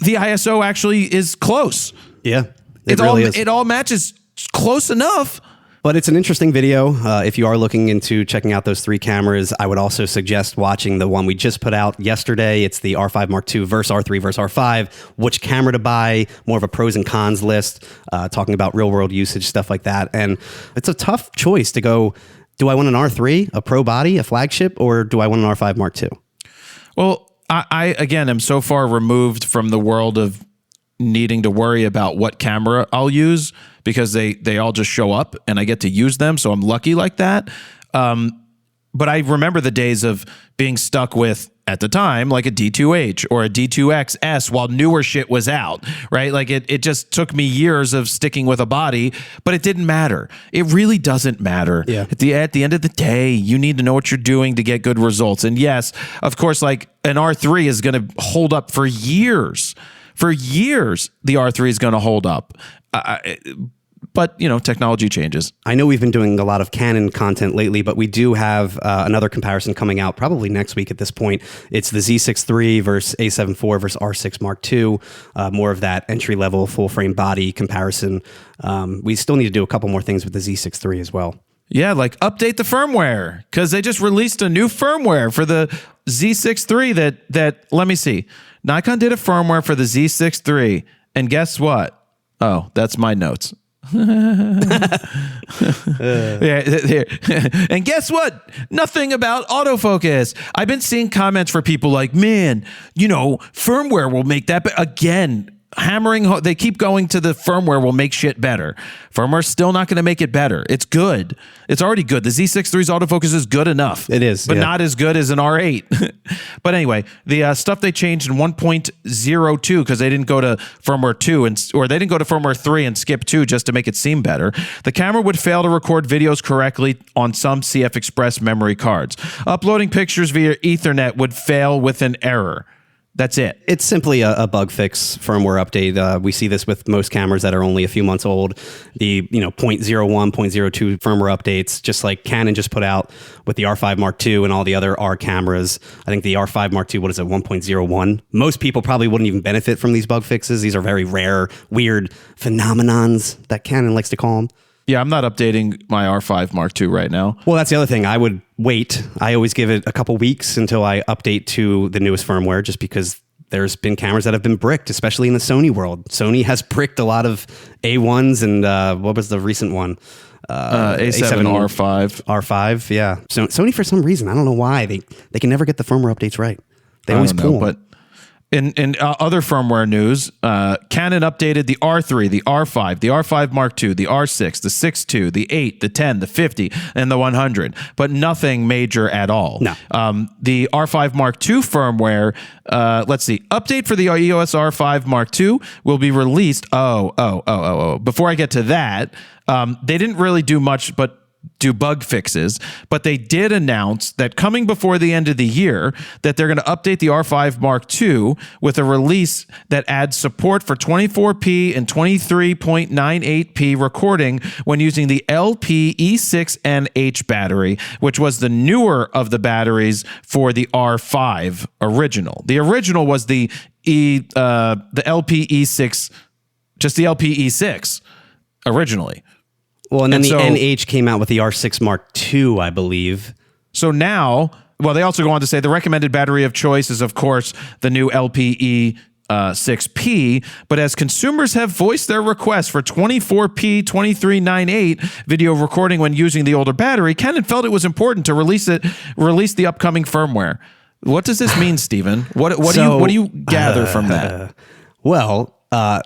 the ISO actually is close. Yeah, it really is. It all matches close enough. But it's an interesting video. If you are looking into checking out those three cameras, I would also suggest watching the one we just put out yesterday. It's the R5 Mark II versus R3 versus R5. Which camera to buy, more of a pros and cons list, talking about real world usage, stuff like that. And it's a tough choice to go, do I want an R3, a pro body, a flagship, or do I want an R5 Mark II? Well, I again, am so far removed from the world of needing to worry about what camera I'll use because they all just show up and I get to use them. So I'm lucky like that. But I remember the days of being stuck with, at the time, like a D2H or a D2XS while newer shit was out, right? Like it just took me years of sticking with a body, but it didn't matter. It really doesn't matter. Yeah. At the end of the day, you need to know what you're doing to get good results. And yes, of course, like an R3 is going to hold up for years. For years, the R3 is going to hold up. But, technology changes. I know we've been doing a lot of Canon content lately, but we do have another comparison coming out probably next week at this point. It's the Z6 III versus A7 IV versus R6 Mark II. More of that entry-level full-frame body comparison. We still need to do a couple more things with the Z6 III as well. Yeah, like update the firmware because they just released a new firmware for the Z6 III that let me see. Nikon did a firmware for the Z6 III, and guess what? Oh, that's my notes. Yeah, and guess what? Nothing about autofocus. I've been seeing comments for people like, man, firmware will make that again. Hammering, they keep going to the firmware will make shit better. Firmware's still not going to make it better. It's good. It's already good. The Z6 III's autofocus is good enough. It is, but not as good as an R8. But anyway, the stuff they changed in 1.02 because they didn't go to firmware 2 or they didn't go to firmware 3 and skip 2 just to make it seem better. The camera would fail to record videos correctly on some CF Express memory cards. Uploading pictures via Ethernet would fail with an error. That's it. It's simply a bug fix firmware update. We see this with most cameras that are only a few months old. The 0.01, 0.02 firmware updates, just like Canon just put out with the R5 Mark II and all the other R cameras. I think the R5 Mark II, 1.01? Most people probably wouldn't even benefit from these bug fixes. These are very rare, weird phenomenons that Canon likes to call them. Yeah, I'm not updating my R5 Mark II right now. Well, that's the other thing. I would wait. I always give it a couple weeks until I update to the newest firmware, just because there's been cameras that have been bricked, especially in the Sony world. Sony has bricked a lot of A1s and what was the recent one? A7 R5. R5, yeah. So Sony, for some reason, I don't know why, they can never get the firmware updates right. They always pull. But in other firmware news, Canon updated the R3, the R5, the R5 Mark II, the R6, the 6.2, the 8, the 10, the 50, and the 100, but nothing major at all. No. The R5 Mark II firmware, let's see, update for the EOS R5 Mark II will be released. Before I get to that, they didn't really do much but do bug fixes, but they did announce that coming before the end of the year that they're going to update the R5 Mark II with a release that adds support for 24p and 23.98p recording when using the LPE6NH battery, which was the newer of the batteries for the R5 original. The original was the LPE6, just the LPE6 originally. Well, and then the NH came out with the R6 Mark II, I believe. So now, well, they also go on to say the recommended battery of choice is, of course, the new LPE 6P, but as consumers have voiced their request for 24p 2398 video recording when using the older battery, Canon felt it was important to release the upcoming firmware. What does this mean, Stephen? What do you gather from that?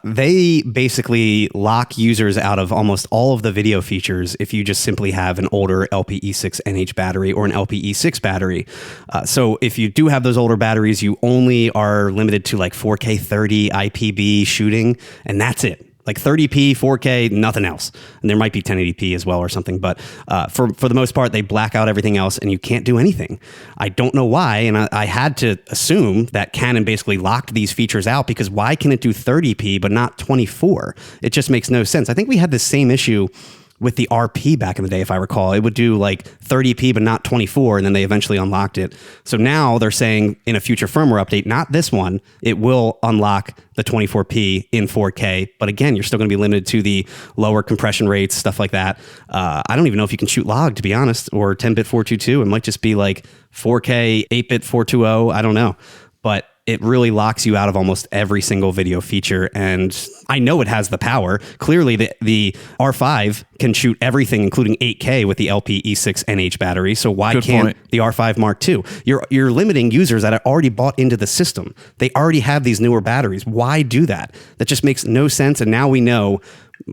They basically lock users out of almost all of the video features if you just simply have an older LPE6NH battery or an LPE6 battery. So if you do have those older batteries, you only are limited to like 4K 30 IPB shooting, and that's it. Like 30p, 4K, nothing else. And there might be 1080p as well or something. But for the most part, they black out everything else and you can't do anything. I don't know why. And I had to assume that Canon basically locked these features out, because why can it do 30p but not 24? It just makes no sense. I think we had the same issue with the RP back in the day, if I recall. It would do like 30p but not 24, and then they eventually unlocked it. So now they're saying in a future firmware update, not this one, it will unlock the 24p in 4K. But again, you're still going to be limited to the lower compression rates, stuff like that. I don't even know if you can shoot log, to be honest, or 10-bit 422. It might just be like 4K 8-bit 420. I don't know. But it really locks you out of almost every single video feature. And I know it has the power. Clearly, the R5 can shoot everything, including 8K with the LPE6NH battery. So why can't the R5 Mark II? You're limiting users that are already bought into the system. They already have these newer batteries. Why do that? That just makes no sense. And now we know,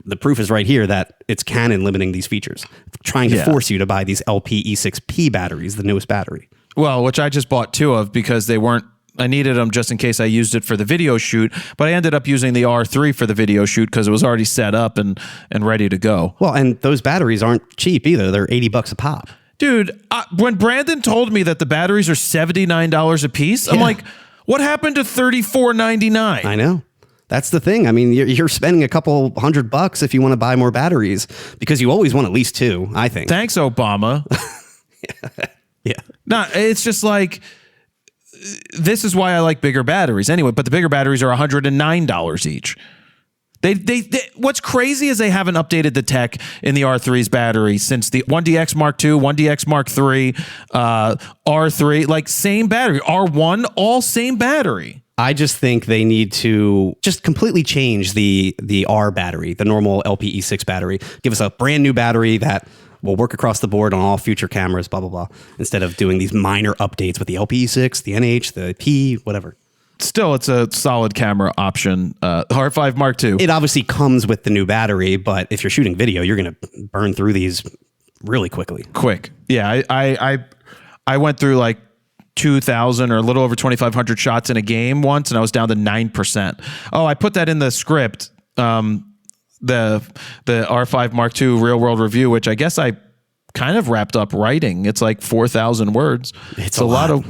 the proof is right here, that it's Canon limiting these features, trying to force you to buy these LPE6P batteries, the newest battery. Well, which I just bought two of because they weren't, I needed them just in case I used it for the video shoot, but I ended up using the R3 for the video shoot because it was already set up and ready to go. Well, and those batteries aren't cheap either. They're $80 a pop. Dude, when Brandon told me that the batteries are $79 a piece, I'm like, what happened to $34.99? I know. That's the thing. I mean, you're spending a couple $100 if you want to buy more batteries, because you always want at least two, I think. Thanks, Obama. Yeah. No, it's just like, this is why I like bigger batteries anyway, but the bigger batteries are $109 each. They what's crazy is they haven't updated the tech in the R3's battery since the 1DX Mark II, 1DX Mark III, R3, like same battery, R1, all same battery. I just think they need to just completely change the R battery, the normal LPE6 battery. Give us a brand new battery that will work across the board on all future cameras, blah, blah, blah, instead of doing these minor updates with the LPE6, the NH, the P, whatever. Still, it's a solid camera option. R5 Mark II. It obviously comes with the new battery, but if you're shooting video, you're going to burn through these really quickly. Yeah, I went through like 2,000 or a little over 2,500 shots in a game once, and I was down to 9%. Oh, I put that in the script. The R5 Mark II real world review, which I guess I kind of wrapped up writing. It's like 4,000 words. It's a lot of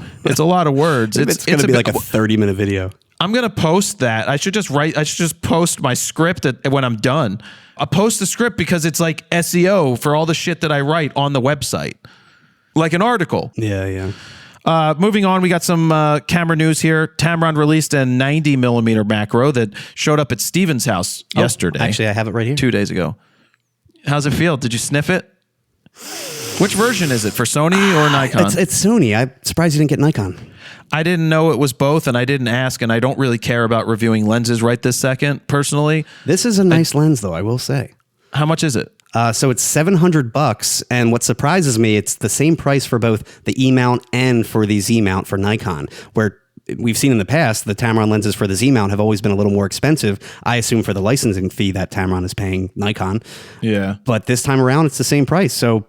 words. It's going to be like a 30-minute video. I'm going to post that. I should just post my script when I'm done. I'll post the script because it's like SEO for all the shit that I write on the website. Like an article. Yeah. Moving on, we got some camera news here. Tamron released a 90mm macro that showed up at Steven's house yesterday. Actually, I have it right here. 2 days ago. How's it feel? Did you sniff it? Which version is it, for Sony or Nikon? It's Sony. I'm surprised you didn't get Nikon. I didn't know it was both, and I didn't ask, and I don't really care about reviewing lenses right this second, personally. This is a nice lens, though, I will say. How much is it? So it's $700, and what surprises me, it's the same price for both the E-mount and for the Z-mount for Nikon, where we've seen in the past the Tamron lenses for the Z-mount have always been a little more expensive. I assume for the licensing fee that Tamron is paying Nikon. Yeah. But this time around, it's the same price. So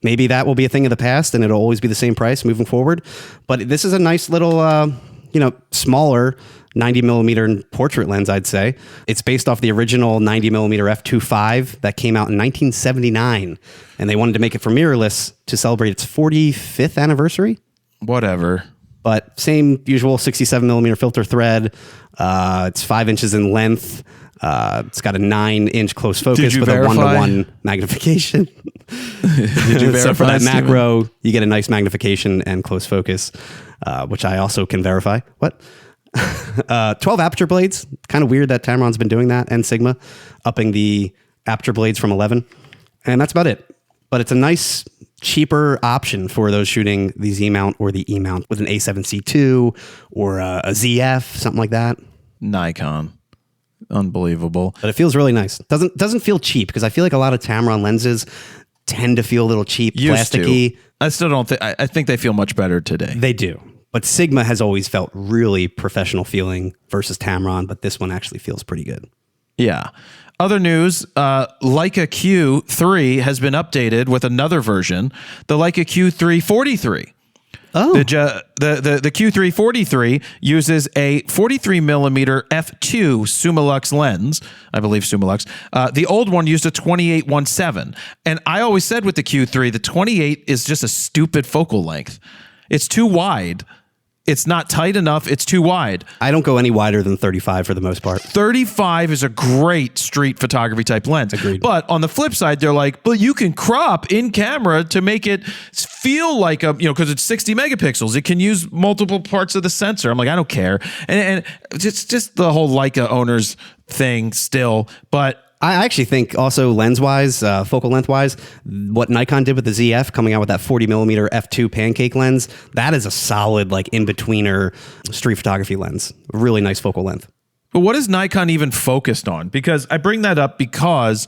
maybe that will be a thing of the past, and it'll always be the same price moving forward. But this is a nice little, smaller 90 millimeter portrait lens, I'd say. It's based off the original 90 millimeter f2.5 that came out in 1979, and they wanted to make it for mirrorless to celebrate its 45th anniversary. Whatever. But same usual 67 millimeter filter thread. It's 5 inches in length. It's got a 9-inch close focus with verify? a 1:1 magnification. Did you verify? So for that Steven? macro, you get a nice magnification and close focus, which I also can verify. What? 12 aperture blades. Kind of weird that Tamron's been doing that, and Sigma, upping the aperture blades from 11. And that's about it. But it's a nice, cheaper option for those shooting the Z-mount or the E-mount with an A7C II or a ZF, something like that. Nikon. Unbelievable. But it feels really nice. Doesn't feel cheap, because I feel like a lot of Tamron lenses tend to feel a little cheap, plasticky. I still don't think. I think they feel much better today. They do. But Sigma has always felt really professional feeling versus Tamron, but this one actually feels pretty good. Yeah. Other news, Leica Q3 has been updated with another version, the Leica Q3 43. Oh. The Q3 43 uses a 43 millimeter f2 Summilux lens, I believe Summilux. The old one used a 28-1.7. And I always said with the Q3, the 28 is just a stupid focal length. It's too wide. It's not tight enough. It's too wide. I don't go any wider than 35 for the most part. 35 is a great street photography type lens. Agreed. But on the flip side, they're like, but you can crop in camera to make it feel like because it's 60 megapixels. It can use multiple parts of the sensor. I'm like, I don't care. And it's just the whole Leica owners thing still. But I actually think also lens-wise, focal length-wise, what Nikon did with the ZF, coming out with that 40 millimeter f2 pancake lens, that is a solid in-betweener street photography lens. Really nice focal length. But what is Nikon even focused on? Because I bring that up because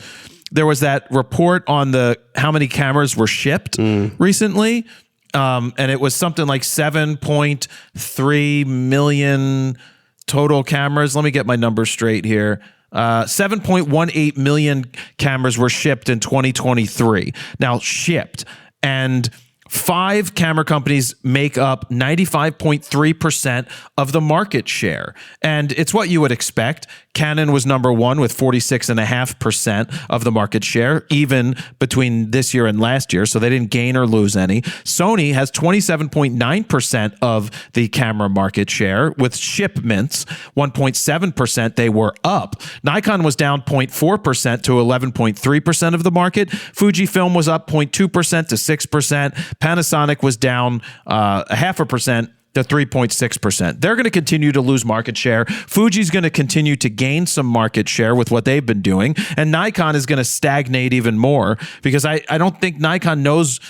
there was that report on how many cameras were shipped recently. And it was something like 7.3 million total cameras. Let me get my numbers straight here. 7.18 million cameras were shipped in 2023. Now, shipped. And 5 camera companies make up 95.3% of the market share. And it's what you would expect. Canon was number 1 with 46.5% of the market share, even between this year and last year. So they didn't gain or lose any. Sony has 27.9% of the camera market share with shipments. 1.7% they were up. Nikon was down 0.4% to 11.3% of the market. Fujifilm was up 0.2% to 6%. Panasonic was down 0.5% to 3.6%. They're going to continue to lose market share. Fuji's going to continue to gain some market share with what they've been doing. And Nikon is going to stagnate even more, because I don't think Nikon knows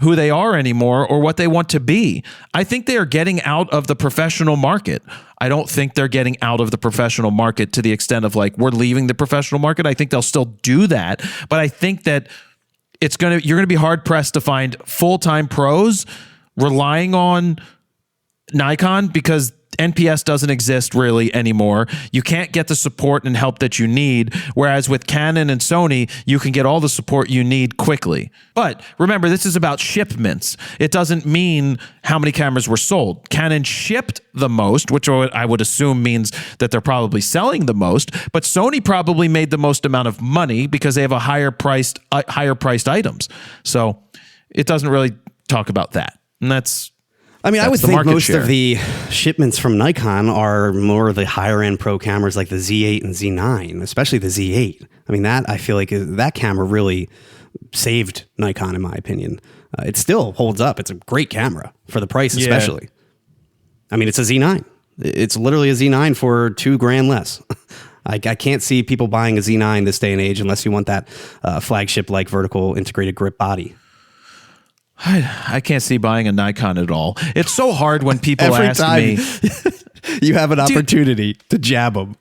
who they are anymore or what they want to be. I think they are getting out of the professional market. I don't think they're getting out of the professional market to the extent of we're leaving the professional market. I think they'll still do that. But I think that you're going to be hard pressed to find full-time pros relying on Nikon, because NPS doesn't exist really anymore. You can't get the support and help that you need. Whereas with Canon and Sony, you can get all the support you need quickly. But remember, this is about shipments. It doesn't mean how many cameras were sold. Canon shipped the most, which I would assume means that they're probably selling the most. But Sony probably made the most amount of money because they have a higher priced items. So it doesn't really talk about that. And I would think most share of the shipments from Nikon are more of the higher end pro cameras like the Z8 and Z9, especially the Z8. That I feel like that camera really saved Nikon, in my opinion. It still holds up. It's a great camera for the price, especially. It's a Z9. It's literally a Z9 for $2,000 less. I can't see people buying a Z9 this day and age unless you want that flagship like vertical integrated grip body. I can't see buying a Nikon at all. It's so hard when people ask me. You have an opportunity to jab them.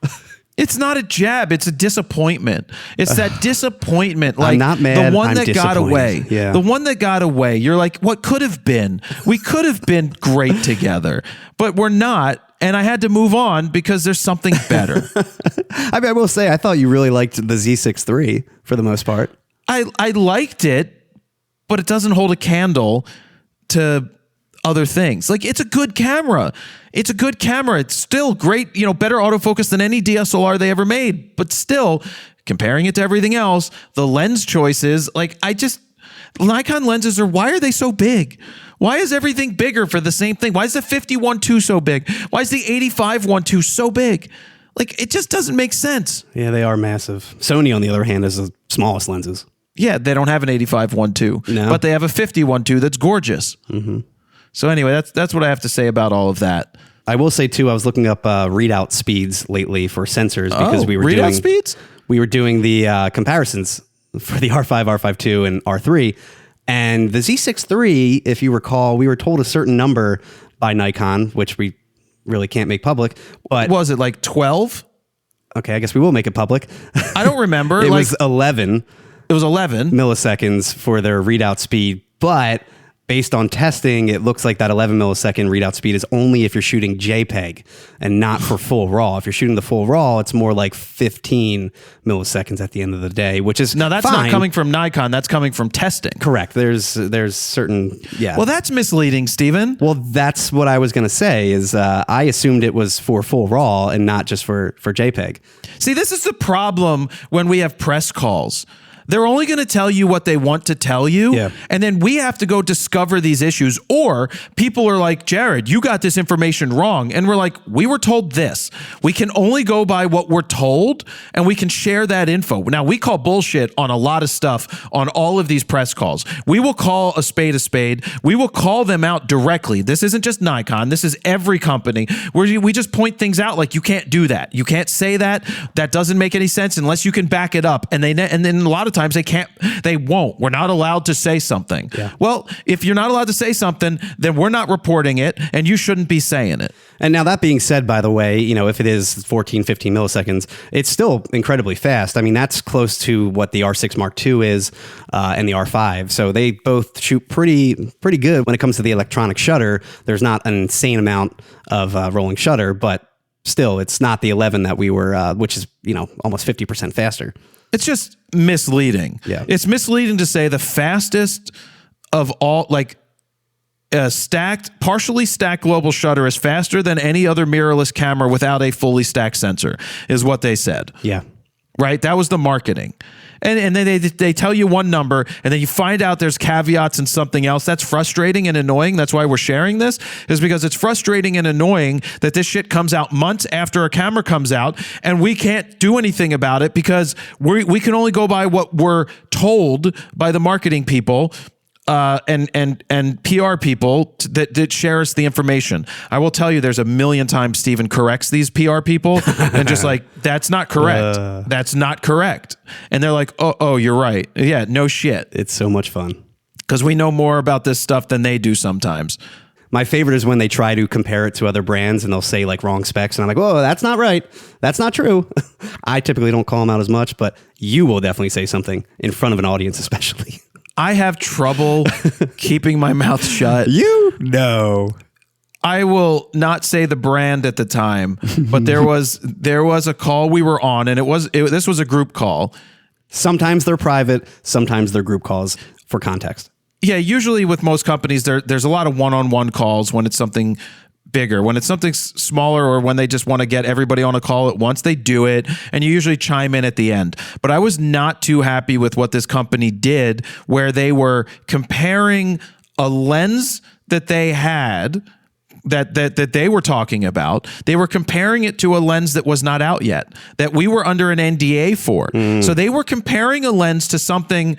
It's not a jab. It's a disappointment. It's that disappointment. Like I'm not mad. The one I'm that got disappointed. away. Yeah. The one that got away. You're like, what could have been? We could have been great together, but we're not. And I had to move on because there's something better. I mean, I will say, I thought you really liked the Z6 III for the most part. I liked it, but it doesn't hold a candle to other things. Like, it's a good camera. It's a good camera. It's still great, better autofocus than any DSLR they ever made. But still, comparing it to everything else, the lens choices, Nikon lenses why are they so big? Why is everything bigger for the same thing? Why is the 51.2 so big? Why is the 85.1.2 so big? Like, it just doesn't make sense. Yeah, they are massive. Sony, on the other hand, is the smallest lenses. Yeah, they don't have an 85.1.2, No. but they have a 50.1.2 that's gorgeous. Mm-hmm. So anyway, that's what I have to say about all of that. I will say too, I was looking up readout speeds lately for sensors because we were readout speeds? We were doing the comparisons for the R5, R5 II, and R3. And the Z6 III, if you recall, we were told a certain number by Nikon, which we really can't make public. But Was it like 12? okay, I guess we will make it public. I don't remember. It was 11 It was 11. milliseconds for their readout speed, but based on testing, it looks like that 11 millisecond readout speed is only if you're shooting JPEG and not for full RAW. If you're shooting the full RAW, it's more like 15 milliseconds at the end of the day, which is Now, that's fine. not coming from Nikon. That's coming from testing. Correct. There's certain, yeah. Well, that's misleading, Steven. Well, that's what I was going to say is I assumed it was for full RAW and not just for JPEG. See, this is the problem when we have press calls. They're only going to tell you what they want to tell you. Yeah. And then we have to go discover these issues. Or people are like, Jared, you got this information wrong. And we're like, we were told this. We can only go by what we're told, and we can share that info. Now, we call bullshit on a lot of stuff on all of these press calls. We will call a spade a spade. We will call them out directly. This isn't just Nikon. This is every company where we just point things out like, you can't do that. You can't say that. That doesn't make any sense unless you can back it up. And then a lot of times they won't. We're not allowed to say something. Yeah. Well, if you're not allowed to say something, then we're not reporting it, and you shouldn't be saying it. And now that being said, by the way, if it is 14, 15 milliseconds, it's still incredibly fast. I mean, that's close to what the R6 Mark II is and the R5. So they both shoot pretty good when it comes to the electronic shutter. There's not an insane amount of rolling shutter, but still, it's not the 11 that we were, which is, almost 50% faster. It's just misleading. Yeah. It's misleading to say the fastest of all, partially stacked global shutter is faster than any other mirrorless camera without a fully stacked sensor, is what they said. Yeah. Right? That was the marketing. And then they tell you one number, and then you find out there's caveats and something else. That's frustrating and annoying. That's why we're sharing this, is because it's frustrating and annoying that this shit comes out months after a camera comes out, and we can't do anything about it because we can only go by what we're told by the marketing people. And PR people that share us the information. I will tell you, there's a million times Steven corrects these PR people and just like, that's not correct. That's not correct. And they're like, oh, you're right. Yeah, no shit. It's so much fun. Because we know more about this stuff than they do sometimes. My favorite is when they try to compare it to other brands and they'll say like wrong specs. And I'm like, whoa, that's not right. That's not true. I typically don't call them out as much, but you will definitely say something in front of an audience, especially. I have trouble keeping my mouth shut. You know. I will not say the brand at the time, but there was a call we were on, and this was a group call. Sometimes they're private, sometimes they're group calls for context. Yeah, usually with most companies, there's a lot of one-on-one calls when it's something bigger. When it's something smaller, or when they just want to get everybody on a call at once, they do it, and you usually chime in at the end. But I was not too happy with what this company did, where they were comparing a lens that they had that they were talking about. They were comparing it to a lens that was not out yet, that we were under an NDA for. So they were comparing a lens to something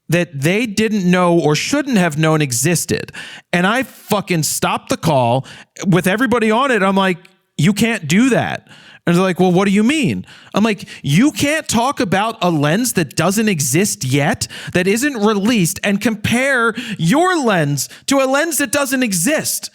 that they didn't know or shouldn't have known existed. And I fucking stopped the call with everybody on it. I'm like, you can't do that. And they're like, well, what do you mean? I'm like, you can't talk about a lens that doesn't exist yet, that isn't released, and compare your lens to a lens that doesn't exist.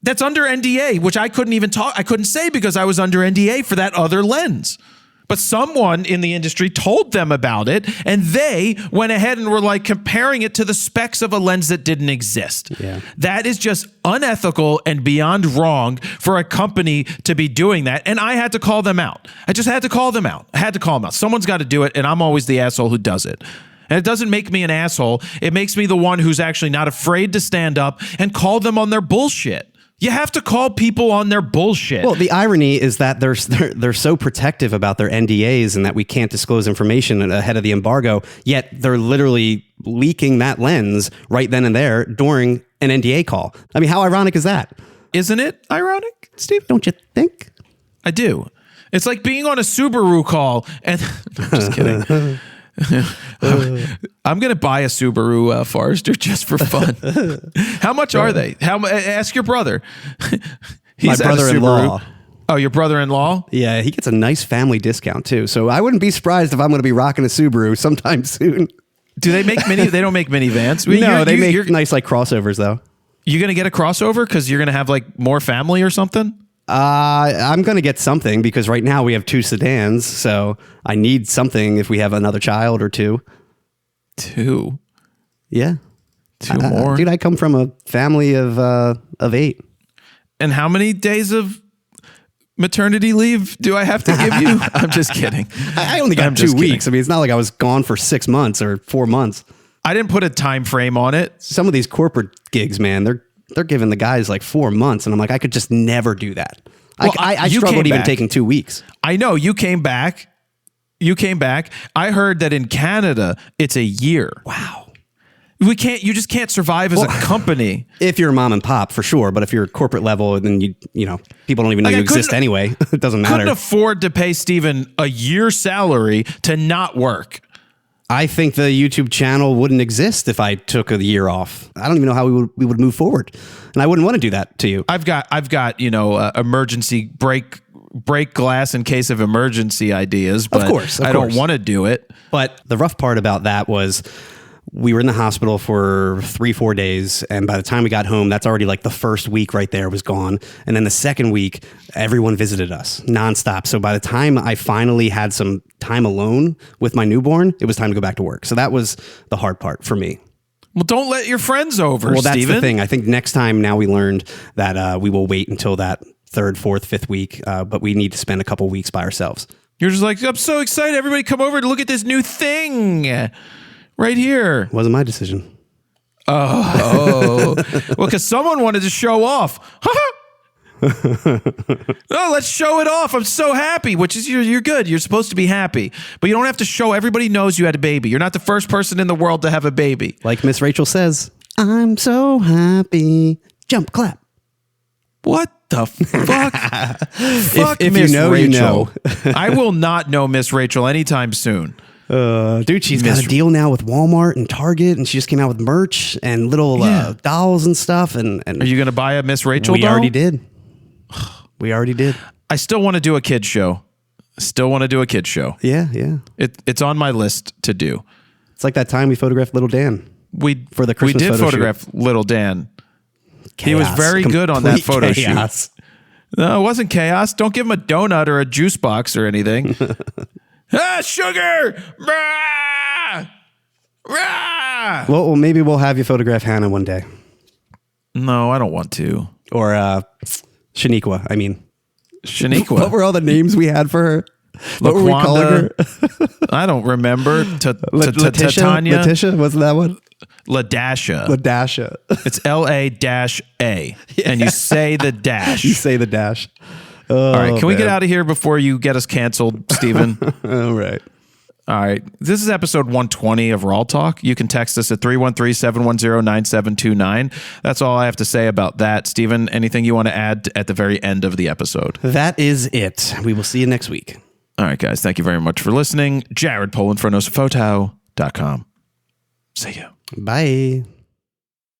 That's under NDA, which I couldn't say because I was under NDA for that other lens. But someone in the industry told them about it, and they went ahead and were like comparing it to the specs of a lens that didn't exist. Yeah. That is just unethical and beyond wrong for a company to be doing that. And I had to call them out. I just had to call them out. I had to call them out. Someone's got to do it, and I'm always the asshole who does it. And it doesn't make me an asshole. It makes me the one who's actually not afraid to stand up and call them on their bullshit. You have to call people on their bullshit. Well, the irony is that they're so protective about their NDAs and that we can't disclose information ahead of the embargo, yet they're literally leaking that lens right then and there during an NDA call. I mean, how ironic is that? Isn't it ironic, Steve? Don't you think? I do. It's like being on a Subaru call and I'm just kidding. I'm going to buy a Subaru Forester just for fun. How much are they? Ask your brother. My brother-in-law. Oh, your brother-in-law? Yeah, he gets a nice family discount too. So I wouldn't be surprised if I'm going to be rocking a Subaru sometime soon. Do they make they don't make minivans? No, they make nice like crossovers though. You going to get a crossover because you're going to have like more family or something? I'm going to get something because right now we have 2 sedans. So I need something if we have another child or 2. 2? Yeah. 2 more? Dude, I come from a family of 8. And how many days of maternity leave do I have to give you? I'm just kidding. I only got 2 weeks. I mean, it's not like I was gone for 6 months or 4 months. I didn't put a time frame on it. Some of these corporate gigs, man, they're giving the guys like 4 months. And I'm like, I could just never do that. Well, I struggled even taking 2 weeks. I know you came back. I heard that in Canada, it's a year. Wow. You just can't survive as a company. If you're a mom and pop, for sure. But if you're corporate level, then you know, people don't even know you exist anyway. It doesn't matter. Couldn't afford to pay Steven a year's salary to not work. I think the YouTube channel wouldn't exist if I took a year off. I don't even know how we would move forward. And I wouldn't want to do that to you. I've got emergency break glass in case of emergency ideas, but of course. I don't want to do it. But the rough part about that was we were in the hospital for 3-4 days. And by the time we got home, that's already like the first week right there was gone. And then the second week, everyone visited us nonstop. So by the time I finally had some time alone with my newborn, it was time to go back to work. So that was the hard part for me. Well, don't let your friends over, Well, that's Steven. the thing. I think next time now we learned that we will wait until that 3rd, 4th, 5th week. But we need to spend a couple weeks by ourselves. You're just like, I'm so excited. Everybody come over to look at this new thing. Right here. Wasn't my decision. Oh. Well, because someone wanted to show off. Oh, let's show it off. I'm so happy, which is you're good. You're supposed to be happy. But you don't have to show everybody knows you had a baby. You're not the first person in the world to have a baby. Like Miss Rachel says, I'm so happy. Jump, clap. What the fuck? Fuck if Miss you know, Rachel. you know. I will not know Miss Rachel anytime soon. Dude, she's got a deal now with Walmart and Target, and she just came out with merch and little dolls and stuff. And are you going to buy a Miss Rachel we doll? already did. We already did. I still want to do a kid show. Yeah, yeah. It's on my list to do. It's like that time we photographed little Dan. For the Christmas we did photo photograph shoot. little Dan. Chaos. He was very good on that photo chaos. shoot. No, it wasn't chaos. Don't give him a donut or a juice box or anything. Sugar! Rah! Rah! Well, maybe we'll have you photograph Hannah one day. No, I don't want to. Or Shaniqua, I mean. Shaniqua. What were all the names we had for her? What were we calling her? I don't remember. Letitia? Tanya? Letitia? Wasn't that one? Ladasha. Ladasha. It's L-A-A. And you say the dash. You say the dash. All right. Can we get out of here before you get us canceled, Steven? All right. All right. This is episode 120 of RAWtalk. You can text us at 313-710-9729. That's all I have to say about that. Steven, anything you want to add at the very end of the episode? That is it. We will see you next week. All right, guys. Thank you very much for listening. Jared Polin for nosaphoto.com. See you. Bye.